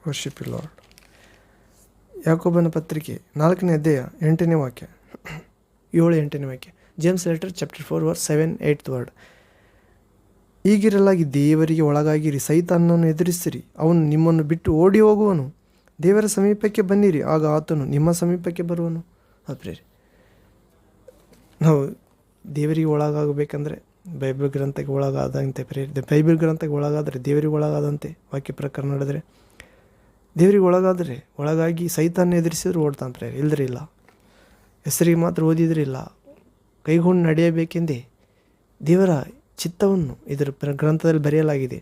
worship you lord. ಯಾಕೋಬನ ಪತ್ರಿಕೆ 4ನೇ ಅಧ್ಯಾಯ 8ನೇ ವಾಕ್ಯ, 7-8ನೇ ವಾಕ್ಯ. James letter chapter 4 verse 7, 8th word. ಈಗಿರಲಾಗಿ ದೇವರಿಗೆ ಒಳಗಾಗಿರಿ, ಸೈತಾನನನ್ನು ಎದುರಿಸಿರಿ, ಅವನು ನಿಮ್ಮನ್ನು ಬಿಟ್ಟು ಓಡಿ ಹೋಗುವನು. ದೇವರ ಸಮೀಪಕ್ಕೆ ಬನ್ನಿರಿ, ಆಗ ಆತನು ನಿಮ್ಮ ಸಮೀಪಕ್ಕೆ ಬರುವನು. ಪ್ರೇರೆ, ನಾವು ದೇವರಿಗೆ ಒಳಗಾಗಬೇಕಂದ್ರೆ ಬೈಬಲ್ ಗ್ರಂಥಕ್ಕೆ ಒಳಗಾದಂತೆ ಪ್ರೇರೆ. ಬೈಬಲ್ ಗ್ರಂಥಕ್ಕೆ ಒಳಗಾದರೆ ದೇವರಿಗೆ ಒಳಗಾದಂತೆ ವಾಕ್ಯ ಪ್ರಕಾರ ನಡೆದರೆ, ದೇವರಿಗೆ ಒಳಗಾಗಿ ಸೈತಾನ ಎದುರಿಸಿದ್ರು ಓಡ್ತಾನೆ ಪ್ರೇರೆ. ಇಲ್ಲದ್ರೆ ಇಲ್ಲ, ಹೆಸರಿಗೆ ಮಾತ್ರ ಓದಿದ್ರೆ ಇಲ್ಲ, ಕೈಗೊಂಡು ನಡೆಯಬೇಕೆಂದೇ ದೇವರ ಚಿತ್ತವನ್ನು ಇದರ ಗ್ರಂಥದಲ್ಲಿ ಬರೆಯಲಾಗಿದೆ.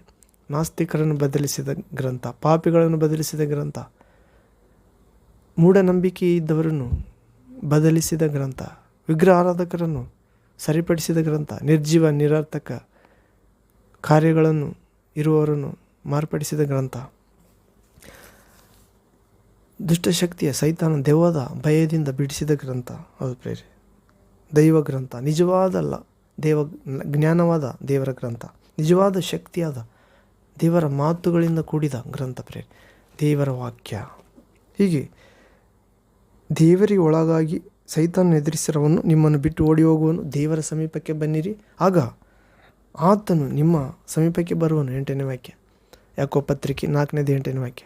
ನಾಸ್ತಿಕರನ್ನು ಬದಲಿಸಿದ ಗ್ರಂಥ, ಪಾಪಿಗಳನ್ನು ಬದಲಿಸಿದ ಗ್ರಂಥ, ಮೂಢನಂಬಿಕೆ ಇದ್ದವರನ್ನು ಬದಲಿಸಿದ ಗ್ರಂಥ, ವಿಗ್ರಹ ಆರಾಧಕರನ್ನು ಸರಿಪಡಿಸಿದ ಗ್ರಂಥ, ನಿರ್ಜೀವ ನಿರರ್ಥಕ ಕಾರ್ಯಗಳನ್ನು ಇರುವವರನ್ನು ಮಾರ್ಪಡಿಸಿದ ಗ್ರಂಥ, ದುಷ್ಟಶಕ್ತಿಯ ಸೈತಾನ ದೆವ್ವದ ಭಯದಿಂದ ಬಿಡಿಸಿದ ಗ್ರಂಥ. ಹೌದು ಪ್ರೇರೆ, ದೈವ ಗ್ರಂಥ, ನಿಜವಾದಲ್ಲ ಜ್ಞಾನವಾದ ದೇವರ ಗ್ರಂಥ, ನಿಜವಾದ ಶಕ್ತಿಯಾದ ದೇವರ ಮಾತುಗಳಿಂದ ಕೂಡಿದ ಗ್ರಂಥ ಪ್ರೇರೆ, ದೇವರ ವಾಕ್ಯ. ಹೀಗೆ ದೇವರಿಗೆ ಒಳಗಾಗಿ ಸೈತಾನ ಎದುರಿಸಿರವನು ನಿಮ್ಮನ್ನು ಬಿಟ್ಟು ಓಡಿ ಹೋಗುವನು. ದೇವರ ಸಮೀಪಕ್ಕೆ ಬನ್ನಿರಿ, ಆಗ ಆತನು ನಿಮ್ಮ ಸಮೀಪಕ್ಕೆ ಬರುವನು. 8ನೇ ವಾಕ್ಯ, ಯಾಕೋಬ ಪತ್ರಿಕೆ 4ನೇದು 8ನೇ ವಾಕ್ಯ.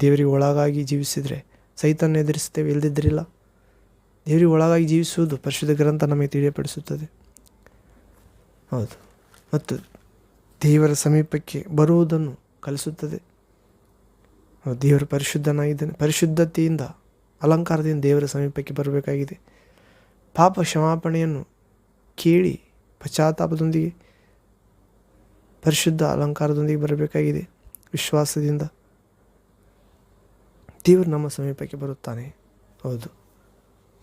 ದೇವರಿಗೆ ಒಳಗಾಗಿ ಜೀವಿಸಿದರೆ ಸೈತಾನ ಎದುರಿಸುತ್ತೇವೆ, ಇಲ್ಲದಿದ್ದರಿಲ್ಲ. ದೇವರಿಗೆ ಒಳಗಾಗಿ ಜೀವಿಸುವುದು ಪರಿಶುದ್ಧ ಗ್ರಂಥ ನಮಗೆ ತಿಳಿಯಪಡಿಸುತ್ತದೆ. ಹೌದು, ಮತ್ತು ದೇವರ ಸಮೀಪಕ್ಕೆ ಬರುವುದನ್ನು ಕಲಿಸುತ್ತದೆ. ದೇವರು ಪರಿಶುದ್ಧನಾಗಿದ್ದಾನೆ. ಪರಿಶುದ್ಧತೆಯಿಂದ, ಅಲಂಕಾರದಿಂದ ದೇವರ ಸಮೀಪಕ್ಕೆ ಬರಬೇಕಾಗಿದೆ. ಪಾಪ ಕ್ಷಮಾಪಣೆಯನ್ನು ಕೇಳಿ ಪಶ್ಚಾತ್ತಾಪದೊಂದಿಗೆ ಪರಿಶುದ್ಧ ಅಲಂಕಾರದೊಂದಿಗೆ ಬರಬೇಕಾಗಿದೆ. ವಿಶ್ವಾಸದಿಂದ ದೇವರು ನಮ್ಮ ಸಮೀಪಕ್ಕೆ ಬರುತ್ತಾನೆ. ಹೌದು,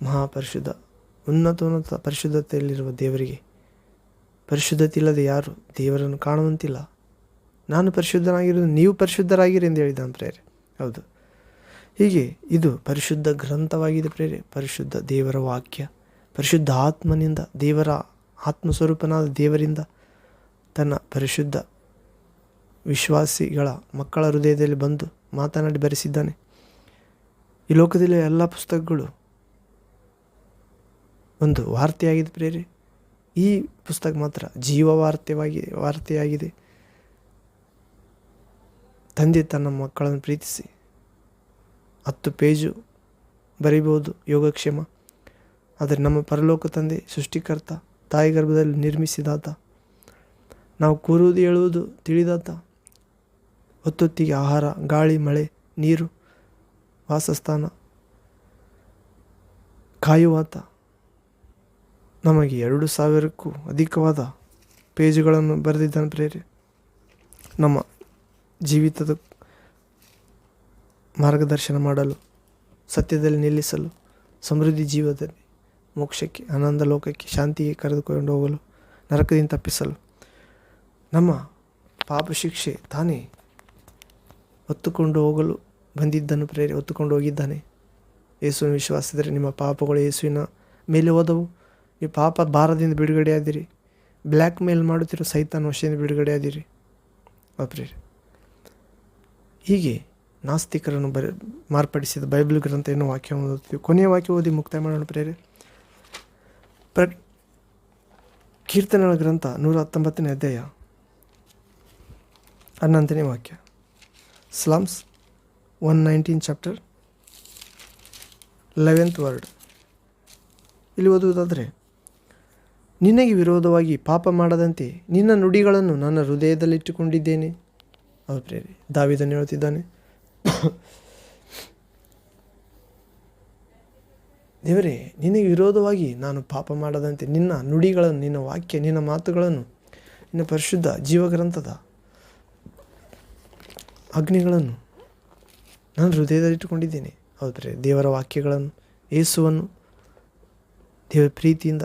ಮಹಾಪರಿಶುದ್ಧ ಉನ್ನತ ಪರಿಶುದ್ಧತೆಯಲ್ಲಿರುವ ದೇವರಿಗೆ ಪರಿಶುದ್ಧತೆ ಇಲ್ಲದೆ ಯಾರು ದೇವರನ್ನು ಕಾಣುವಂತಿಲ್ಲ. ನಾನು ಪರಿಶುದ್ಧನಾಗಿರೋದು ನೀವು ಪರಿಶುದ್ಧರಾಗಿರಿ ಎಂದು ಹೇಳಿದ್ದಾನೆ ಪ್ರೇರೆ. ಹೌದು, ಹೀಗೆ ಇದು ಪರಿಶುದ್ಧ ಗ್ರಂಥವಾಗಿದೆ ಪ್ರೇರೆ. ಪರಿಶುದ್ಧ ದೇವರ ವಾಕ್ಯ ಪರಿಶುದ್ಧ ಆತ್ಮನಿಂದ, ದೇವರ ಆತ್ಮಸ್ವರೂಪನಾದ ದೇವರಿಂದ ತನ್ನ ಪರಿಶುದ್ಧ ವಿಶ್ವಾಸಿಗಳ ಮಕ್ಕಳ ಹೃದಯದಲ್ಲಿ ಬಂದು ಮಾತನಾಡಿ ಬರೆಸಿದ್ದಾನೆ. ಈ ಲೋಕದಲ್ಲಿ ಎಲ್ಲ ಪುಸ್ತಕಗಳು ಒಂದು ವಾರ್ತೆಯಾಗಿದೆ ಪ್ರೇರೆ. ಈ ಪುಸ್ತಕ ಮಾತ್ರ ಜೀವ ವಾರ್ತೆಯಾಗಿದೆ. ತಂದೆ ತನ್ನ ಮಕ್ಕಳನ್ನು ಪ್ರೀತಿಸಿ 10 ಪೇಜು ಬರೀಬಹುದು ಯೋಗಕ್ಷೇಮ. ಆದರೆ ನಮ್ಮ ಪರಲೋಕ ತಂದೆ ಸೃಷ್ಟಿಕರ್ತ, ತಾಯಿ ಗರ್ಭದಲ್ಲಿ ನಿರ್ಮಿಸಿದಾತ, ನಾವು ಕೂರುವುದು ಹೇಳುವುದು ತಿಳಿದಾತ, ಹೊತ್ತೊತ್ತಿಗೆ ಆಹಾರ, ಗಾಳಿ, ಮಳೆ, ನೀರು, ವಾಸಸ್ಥಾನ ಕಾಯುವಾತ ನಮಗೆ 2,000ಕ್ಕೂ ಅಧಿಕವಾದ ಪೇಜುಗಳನ್ನು ಬರೆದಿದ್ದಾನೆ ಪ್ರೇರೆ. ನಮ್ಮ ಜೀವಿತದ ಮಾರ್ಗದರ್ಶನ ಮಾಡಲು, ಸತ್ಯದಲ್ಲಿ ನಿಲ್ಲಿಸಲು, ಸಮೃದ್ಧಿ ಜೀವದಲ್ಲಿ ಮೋಕ್ಷಕ್ಕೆ, ಆನಂದ ಲೋಕಕ್ಕೆ, ಶಾಂತಿಗೆ ಕರೆದುಕೊಂಡು ಹೋಗಲು, ನರಕದಿಂದ ತಪ್ಪಿಸಲು ನಮ್ಮ ಪಾಪ ಶಿಕ್ಷೆ ತಾನೇ ಹೊತ್ತುಕೊಂಡು ಹೋಗಲು ಬಂದಿದ್ದನ್ನು ಪ್ರೇರೆ ಹೊತ್ತುಕೊಂಡು ಹೋಗಿದ್ದಾನೆ. ಯೇಸುವಿನ ವಿಶ್ವಾಸಿದರೆ ನಿಮ್ಮ ಪಾಪಗಳು ಯೇಸುವಿನ ಮೇಲೆ ಹೋದವು. ನೀವು ಪಾಪ ಭಾರದಿಂದ ಬಿಡುಗಡೆಯಾದಿರಿ. ಬ್ಲ್ಯಾಕ್ ಮೇಲ್ ಮಾಡುತ್ತಿರೋ ಸೈತಾನ್ ವಶದಿಂದ ಬಿಡುಗಡೆಯಾದಿರಿ ಪ್ರೇರೆ. ಹೀಗೆ ನಾಸ್ತಿಕರನ್ನು ಮಾರ್ಪಡಿಸಿದ ಬೈಬಲ್ ಗ್ರಂಥ ಎನ್ನುವ ವಾಕ್ಯವನ್ನು ಓದುತ್ತೀವಿ. ಕೊನೆಯ ವಾಕ್ಯ ಓದಿ ಮುಕ್ತಾಯ ಮಾಡೋಣ ಪ್ರೇರೆ. ಕೀರ್ತನೆಗಳ ಗ್ರಂಥ 119ನೇ ಅಧ್ಯಾಯ 11ನೇ ವಾಕ್ಯ. Slams 119 chapter 11th word. ಇಲ್ಲಿ ಓದುವುದಾದರೆ, ನಿನಗೆ ವಿರೋಧವಾಗಿ ಪಾಪ ಮಾಡದಂತೆ ನಿನ್ನ ನುಡಿಗಳನ್ನು ನನ್ನ ಹೃದಯದಲ್ಲಿಟ್ಟುಕೊಂಡಿದ್ದೇನೆ. ಹೌದು ಪ್ರೇರೆ, ದಾವೀದನು ಹೇಳುತ್ತಿದ್ದಾನೆ, ದೇವರೇ, ನಿನಗೆ ವಿರೋಧವಾಗಿ ನಾನು ಪಾಪ ಮಾಡದಂತೆ ನಿನ್ನ ನುಡಿಗಳನ್ನು, ನಿನ್ನ ವಾಕ್ಯ, ನಿನ್ನ ಮಾತುಗಳನ್ನು, ನಿನ್ನ ಪರಿಶುದ್ಧ ಜೀವಗ್ರಂಥದ ಅಗ್ನಿಗಳನ್ನು ನಾನು ಹೃದಯದಲ್ಲಿಟ್ಟುಕೊಂಡಿದ್ದೇನೆ. ಹೌದ್ರೆ, ದೇವರ ವಾಕ್ಯಗಳನ್ನು, ಯೇಸುವನ್ನು, ದೇವರ ಪ್ರೀತಿಯಿಂದ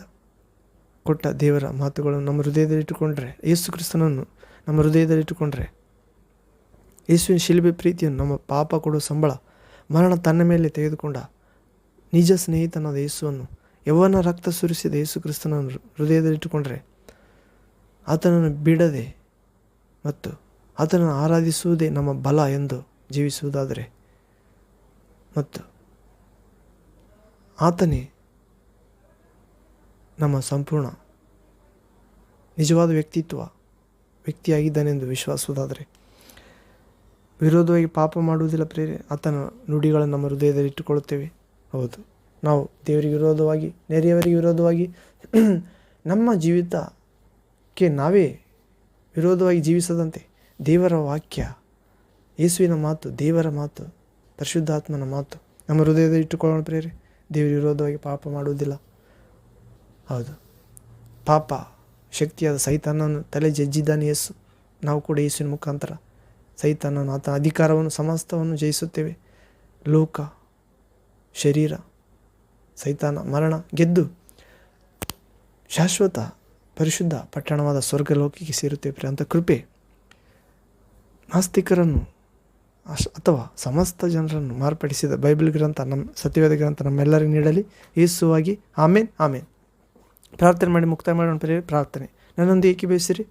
ಕೊಟ್ಟ ದೇವರ ಮಾತುಗಳನ್ನು ನಮ್ಮ ಹೃದಯದಲ್ಲಿಟ್ಟುಕೊಂಡ್ರೆ, ಯೇಸು ಕ್ರಿಸ್ತನನ್ನು ನಮ್ಮ ಹೃದಯದಲ್ಲಿಟ್ಟುಕೊಂಡ್ರೆ, ಯೇಸುವಿನ ಶಿಲುಬೆ ಪ್ರೀತಿಯನ್ನು, ನಮ್ಮ ಪಾಪ ಕೊಡುವ ಸಂಬಳ ಮರಣ ತನ್ನ ಮೇಲೆ ತೆಗೆದುಕೊಂಡ ನಿಜ ಸ್ನೇಹಿತನಾದ ಯೇಸುವನ್ನು, ಯೌವನ ರಕ್ತ ಸುರಿಸಿದ ಯೇಸು ಕ್ರಿಸ್ತನನ್ನು ಹೃದಯದಲ್ಲಿಟ್ಟುಕೊಂಡ್ರೆ, ಆತನನ್ನು ಬಿಡದೆ ಮತ್ತು ಆತನನ್ನು ಆರಾಧಿಸುವುದೇ ನಮ್ಮ ಬಲ ಎಂದು ಜೀವಿಸುವುದಾದರೆ ಮತ್ತು ಆತನೇ ನಮ್ಮ ಸಂಪೂರ್ಣ ನಿಜವಾದ ವ್ಯಕ್ತಿಯಾಗಿದ್ದಾನೆಂದು ವಿಶ್ವಾಸುವುದಾದರೆ, ವಿರೋಧವಾಗಿ ಪಾಪ ಮಾಡುವುದಿಲ್ಲ ಪ್ರೇರೆ. ಆತನ ನುಡಿಗಳನ್ನು ನಮ್ಮ ಹೃದಯದಲ್ಲಿ ಇಟ್ಟುಕೊಳ್ಳುತ್ತೇವೆ. ಹೌದು, ನಾವು ದೇವರಿಗೆ ವಿರೋಧವಾಗಿ, ನೆರೆಯವರಿಗೆ ವಿರೋಧವಾಗಿ, ನಮ್ಮ ಜೀವಿತಕ್ಕೆ ನಾವೇ ವಿರೋಧವಾಗಿ ಜೀವಿಸದಂತೆ ದೇವರ ವಾಕ್ಯ, ಯೇಸುವಿನ ಮಾತು, ದೇವರ ಮಾತು, ಪರಿಶುದ್ಧಾತ್ಮನ ಮಾತು ನಮ್ಮ ಹೃದಯದಲ್ಲಿ ಇಟ್ಟುಕೊಳ್ಳೋಣ ಪ್ರೇರೆ. ದೇವರ ವಿರೋಧವಾಗಿ ಪಾಪ ಮಾಡುವುದಿಲ್ಲ. ಹೌದು, ಪಾಪ ಶಕ್ತಿಯಾದ ಸೈತಾನನ್ನು ತಲೆ ಜಜ್ಜಿದ್ದಾನೆ ಯೇಸು. ನಾವು ಕೂಡ ಯೇಸುವಿನ ಮುಖಾಂತರ ಸೈತಾನನ ಆತನ ಅಧಿಕಾರವನ್ನು, ಸಮಸ್ತವನ್ನು ಜಯಿಸುತ್ತೇವೆ. ಲೋಕ, ಶರೀರ, ಸೈತಾನ, ಮರಣ ಗೆದ್ದು ಶಾಶ್ವತ ಪರಿಶುದ್ಧ ಪಟ್ಟಣವಾದ ಸ್ವರ್ಗಲೋಕಕ್ಕೆ ಸೇರುತ್ತೇವೆ. ಅಂತ ಕೃಪೆ ನಾಸ್ತಿಕರನ್ನು ಅಥವಾ ಸಮಸ್ತ ಜನರನ್ನು ಮಾರ್ಪಡಿಸಿದ ಬೈಬಲ್ ಗ್ರಂಥ, ನಮ್ಮ ಸತ್ಯವೇದ ಗ್ರಂಥ ನಮ್ಮೆಲ್ಲರಿಗೂ ನೀಡಲಿ. ಯೇಸುವಾಗಿ ಆಮೇನ್, ಆಮೇನ್. ಪ್ರಾರ್ಥನೆ ಮಾಡಿ ಮುಕ್ತಾಯ ಮಾಡೋಣ ಪ್ರೇಯರ್. ಪ್ರಾರ್ಥನೆ ನನ್ನೊಂದು ಏಕೀಭವಿಸಿರಿ.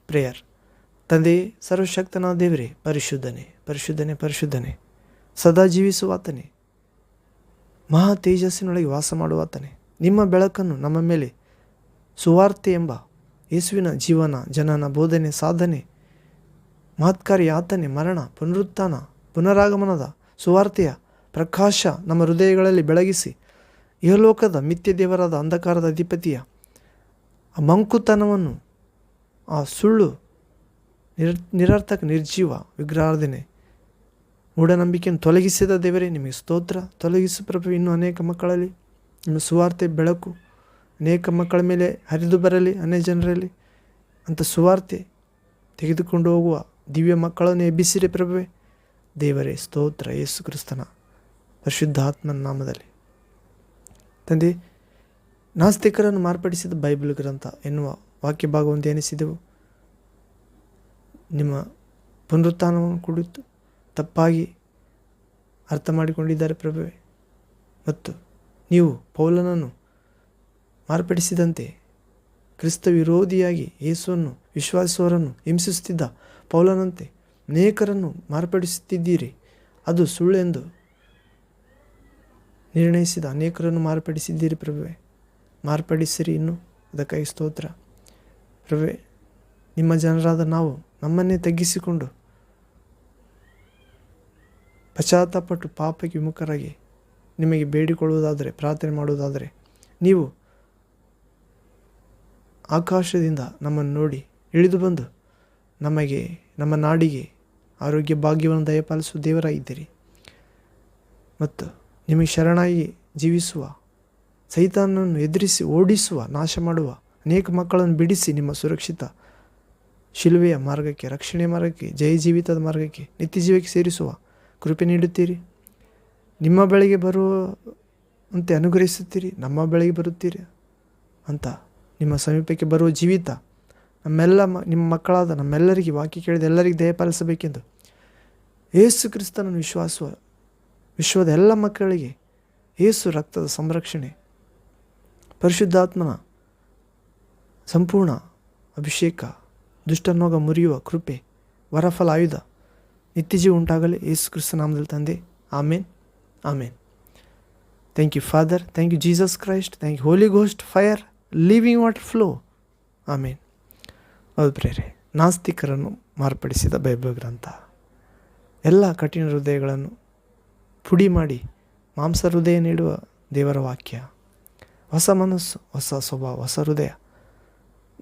ಪ್ರೇಯರ್. ತಂದೆಯೇ, ಸರ್ವಶಕ್ತನಾದ ದೇವರೇ, ಪರಿಶುದ್ಧನೇ, ಪರಿಶುದ್ಧನೇ, ಪರಿಶುದ್ಧನೇ, ಸದಾ ಜೀವಿಸುವಾತನೇ, ಮಹಾ ತೇಜಸ್ಸಿನೊಳಗೆ ವಾಸ ಮಾಡುವಾತನೇ, ನಿಮ್ಮ ಬೆಳಕನ್ನು ನಮ್ಮ ಮೇಲೆ ಸುವಾರ್ತೆ ಎಂಬ ಯೇಸುವಿನ ಜೀವನ, ಜನನ, ಬೋಧನೆ, ಸಾಧನೆ, ಮಹತ್ಕಾರಿ ಆತನೇ, ಮರಣ, ಪುನರುತ್ಥಾನ, ಪುನರಾಗಮನದ ಸುವಾರ್ತೆಯ ಪ್ರಕಾಶ ನಮ್ಮ ಹೃದಯಗಳಲ್ಲಿ ಬೆಳಗಿಸಿ, ಇಹಲೋಕದ ಮಿಥ್ಯ ದೇವರಾದ ಅಂಧಕಾರದ ಅಧಿಪತಿಯ ಆ ಮಂಕುತನವನ್ನು, ಆ ಸುಳ್ಳು, ನಿರರ್ಥಕ, ನಿರ್ಜೀವ ವಿಗ್ರಹಾರಾಧನೆ, ಮೂಢನಂಬಿಕೆಯನ್ನು ತೊಲಗಿಸಿದ ದೇವರೇ ನಿಮಗೆ ಸ್ತೋತ್ರ. ತೊಲಗಿಸು ಪ್ರಭು. ಇನ್ನೂ ಅನೇಕ ಮಕ್ಕಳಲ್ಲಿ ನಿಮ್ಮ ಸುವಾರ್ತೆ ಬೆಳಕು ಅನೇಕ ಮಕ್ಕಳ ಮೇಲೆ ಹರಿದು ಬರಲಿ. ಅನೇಕ ಜನರಲ್ಲಿ ಅಂಥ ಸುವಾರ್ತೆ ತೆಗೆದುಕೊಂಡು ಹೋಗುವ ದಿವ್ಯ ಮಕ್ಕಳನ್ನು ಎಬ್ಬಿಸಿರಿ ಪ್ರಭುವೆ. ದೇವರೇ ಸ್ತೋತ್ರ. ಯೇಸು ಕ್ರಿಸ್ತನ ಪರಿಶುದ್ಧ ಆತ್ಮನ ನಾಮದಲ್ಲಿ. ತಂದೆ, ನಾಸ್ತಿಕರನ್ನು ಮಾರ್ಪಡಿಸಿದ ಬೈಬಲ್ ಗ್ರಂಥ ಎನ್ನುವ ವಾಕ್ಯ ಭಾಗವನ್ನು ಧ್ಯಾನಿಸಿದೆವು. ನಿಮ್ಮ ಪುನರುತ್ಥಾನವನ್ನು ಕುರಿತು ತಪ್ಪಾಗಿ ಅರ್ಥ ಮಾಡಿಕೊಂಡಿದ್ದಾರೆ ಪ್ರಭುವೇ. ಮತ್ತು ನೀವು ಪೌಲನನ್ನು ಮಾರ್ಪಡಿಸಿದಂತೆ ಕ್ರಿಸ್ತ ವಿರೋಧಿಯಾಗಿ ಯೇಸುವನ್ನು ವಿಶ್ವಾಸಿಸುವವರನ್ನು ಹಿಂಸಿಸುತ್ತಿದ್ದ ಪೌಲನಂತೆ ಅನೇಕರನ್ನು ಮಾರ್ಪಡಿಸುತ್ತಿದ್ದೀರಿ. ಅದು ಸುಳ್ಳೆಂದು ನಿರ್ಣಯಿಸಿದ ಅನೇಕರನ್ನು ಮಾರ್ಪಡಿಸಿದ್ದೀರಿ ಪ್ರಭುವೇ. ಮಾರ್ಪಡಿಸಿರಿ ಇನ್ನು, ಅದಕ್ಕಾಗಿ ಸ್ತೋತ್ರ ಪ್ರಭುವೇ. ನಿಮ್ಮ ಜನರಾದ ನಾವು ನಮ್ಮನ್ನೇ ತಗ್ಗಿಸಿಕೊಂಡು ಪಶ್ಚಾತ್ತಾಪಟ್ಟು ಪಾಪಕ್ಕೆ ವಿಮುಖರಾಗಿ ನಿಮಗೆ ಬೇಡಿಕೊಳ್ಳುವುದಾದರೆ, ಪ್ರಾರ್ಥನೆ ಮಾಡುವುದಾದರೆ, ನೀವು ಆಕಾಶದಿಂದ ನಮ್ಮನ್ನು ನೋಡಿ ಇಳಿದು ಬಂದು ನಮಗೆ, ನಮ್ಮ ನಾಡಿಗೆ ಆರೋಗ್ಯ ಭಾಗ್ಯವನ್ನು ದಯಪಾಲಿಸುವ ದೇವರಾಗಿದ್ದೀರಿ. ಮತ್ತು ನಿಮಗೆ ಶರಣಾಗಿ ಜೀವಿಸುವ, ಸೈತಾನನ್ನು ಎದುರಿಸಿ ಓಡಿಸುವ, ನಾಶ ಮಾಡುವ ಅನೇಕ ಮಕ್ಕಳನ್ನು ಬಿಡಿಸಿ ನಿಮ್ಮ ಸುರಕ್ಷಿತ ಶಿಲುವೆಯ ಮಾರ್ಗಕ್ಕೆ, ರಕ್ಷಣೆಯ ಮಾರ್ಗಕ್ಕೆ, ಜಯ ಜೀವಿತದ ಮಾರ್ಗಕ್ಕೆ, ನಿತ್ಯ ಜೀವಕ್ಕೆ ಸೇರಿಸುವ ಕೃಪೆ ನೀಡುತ್ತೀರಿ. ನಿಮ್ಮ ಬಳಿಗೆ ಬರುವಂತೆ ಅನುಗ್ರಹಿಸುತ್ತೀರಿ. ನಮ್ಮ ಬಳಿಗೆ ಬರುತ್ತೀರಿ ಅಂತ ನಿಮ್ಮ ಸಮೀಪಕ್ಕೆ ಬರುವ ಜೀವಿತ ನಿಮ್ಮ ಮಕ್ಕಳಾದ ನಮ್ಮೆಲ್ಲರಿಗೆ, ವಾಕ್ಯ ಕೇಳಿದ ಎಲ್ಲರಿಗೆ ದಯಪಾಲಿಸಬೇಕೆಂದು ಯೇಸು ಕ್ರಿಸ್ತನನ್ನು ವಿಶ್ವಾಸುವ ವಿಶ್ವದ ಎಲ್ಲ ಮಕ್ಕಳಿಗೆ ಯೇಸು ರಕ್ತದ ಸಂರಕ್ಷಣೆ, ಪರಿಶುದ್ಧಾತ್ಮನ ಸಂಪೂರ್ಣ ಅಭಿಷೇಕ, ದುಷ್ಟನೋಗ ಮುರಿಯುವ ಕೃಪೆ, ವರಫಲ, ಆಯುಧ, ನಿತ್ಯಜೀವ ಉಂಟಾಗಲಿ ಯೇಸು ಕ್ರಿಸ್ತ ನಾಮದಲ್ಲಿ ತಂದೆ. ಆಮೇನ್, ಆಮೇನ್. Thank you father, thank you Jesus Christ, thank you holy ghost, fire, living water flow. ಆಮೇನ್. ಹೌದು ಪ್ರೇರೆ, ನಾಸ್ತಿಕರನ್ನು ಮಾರ್ಪಡಿಸಿದ ಬೈಬಲ್ ಗ್ರಂಥ ಎಲ್ಲ ಕಠಿಣ ಹೃದಯಗಳನ್ನು ಪುಡಿ ಮಾಡಿ ಮಾಂಸ ಹೃದಯ ನೀಡುವ ದೇವರ ವಾಕ್ಯ, ಹೊಸ ಮನಸ್ಸು, ಹೊಸ ಸ್ವಭಾವ, ಹೊಸ ಹೃದಯ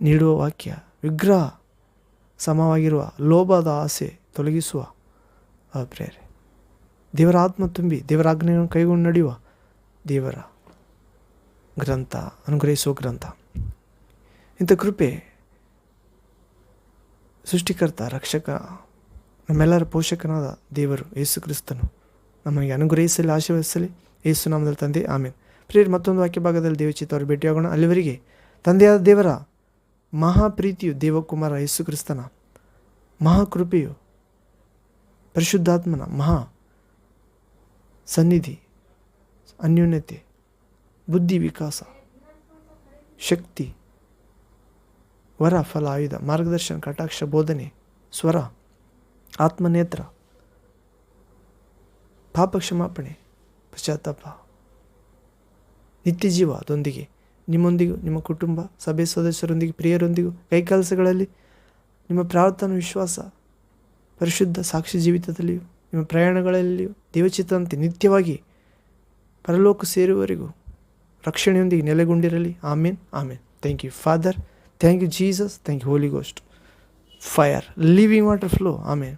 ನೀಡುವ ವಾಕ್ಯ, ವಿಗ್ರಹ ಸಮವಾಗಿರುವ ಲೋಭದ ಆಸೆ ತೊಲಗಿಸುವ ಪ್ರೇರೆ, ದೇವರ ಆತ್ಮ ತುಂಬಿ ದೇವರ ಆಜ್ಞೆಯನ್ನು ಕೈಗೊಂಡು ನಡೆಯುವ ದೇವರ ಗ್ರಂಥ, ಅನುಗ್ರಹಿಸುವ ಗ್ರಂಥ. ಇಂಥ ಕೃಪೆ ಸೃಷ್ಟಿಕರ್ತ, ರಕ್ಷಕ, ನಮ್ಮೆಲ್ಲರ ಪೋಷಕನಾದ ದೇವರು ಯೇಸು ಕ್ರಿಸ್ತನು ನಮಗೆ ಅನುಗ್ರಹಿಸಲಿ, ಆಶೀರ್ವದಿಸಲಿ. ಯೇಸು ನಾಮದಲ್ಲಿ ತಂದೆ, ಆಮೇಲೆ. ಪ್ರಿಯರು, ಮತ್ತೊಂದು ವಾಕ್ಯ ಭಾಗದಲ್ಲಿ ದೇವಚಿತ್ತವರು ಭೇಟಿಯಾಗೋಣ. ಅಲ್ಲಿವರೆಗೆ ತಂದೆಯಾದ ದೇವರ ಮಹಾಪ್ರೀತಿಯು, ದೇವಕುಮಾರ ಯೇಸು ಕ್ರಿಸ್ತನ ಮಹಾಕೃಪೆಯು, ಪರಿಶುದ್ಧಾತ್ಮನ ಮಹಾ ಸನ್ನಿಧಿ, ಅನ್ಯೋನ್ಯತೆ, ಬುದ್ಧಿ ವಿಕಾಸ, ಶಕ್ತಿ, ವರ, ಫಲ, ಆಯುಧ, ಮಾರ್ಗದರ್ಶನ, ಕಟಾಕ್ಷ, ಬೋಧನೆ, ಸ್ವರ, ಆತ್ಮನೇತ್ರ, ಪಾಪ ಕ್ಷಮಾಪಣೆ, ಪಶ್ಚಾತ್ತಾಪ, ನಿತ್ಯ ಜೀವದೊಂದಿಗೆ ನಿಮ್ಮೊಂದಿಗೂ, ನಿಮ್ಮ ಕುಟುಂಬ, ಸಭೆ ಸದಸ್ಯರೊಂದಿಗೆ, ಪ್ರಿಯರೊಂದಿಗೂ, ಕೈಕೆಲಸಗಳಲ್ಲಿ, ನಿಮ್ಮ ಪ್ರಾರ್ಥನಾ ವಿಶ್ವಾಸ, ಪರಿಶುದ್ಧ ಸಾಕ್ಷಿ ಜೀವಿತದಲ್ಲಿಯೂ, ನಿಮ್ಮ ಪ್ರಯಾಣಗಳಲ್ಲಿಯೂ ದೇವಚಿತ್ತಂತೆ ನಿತ್ಯವಾಗಿ ಪರಲೋಕ ಸೇರುವವರೆಗೂ ರಕ್ಷಣೆಯೊಂದಿಗೆ ನೆಲೆಗೊಂಡಿರಲಿ. ಆಮೇನ್, ಆಮೇನ್. Thank you father, thank you Jesus, thank you holy ghost, fire, living water flow. Amen.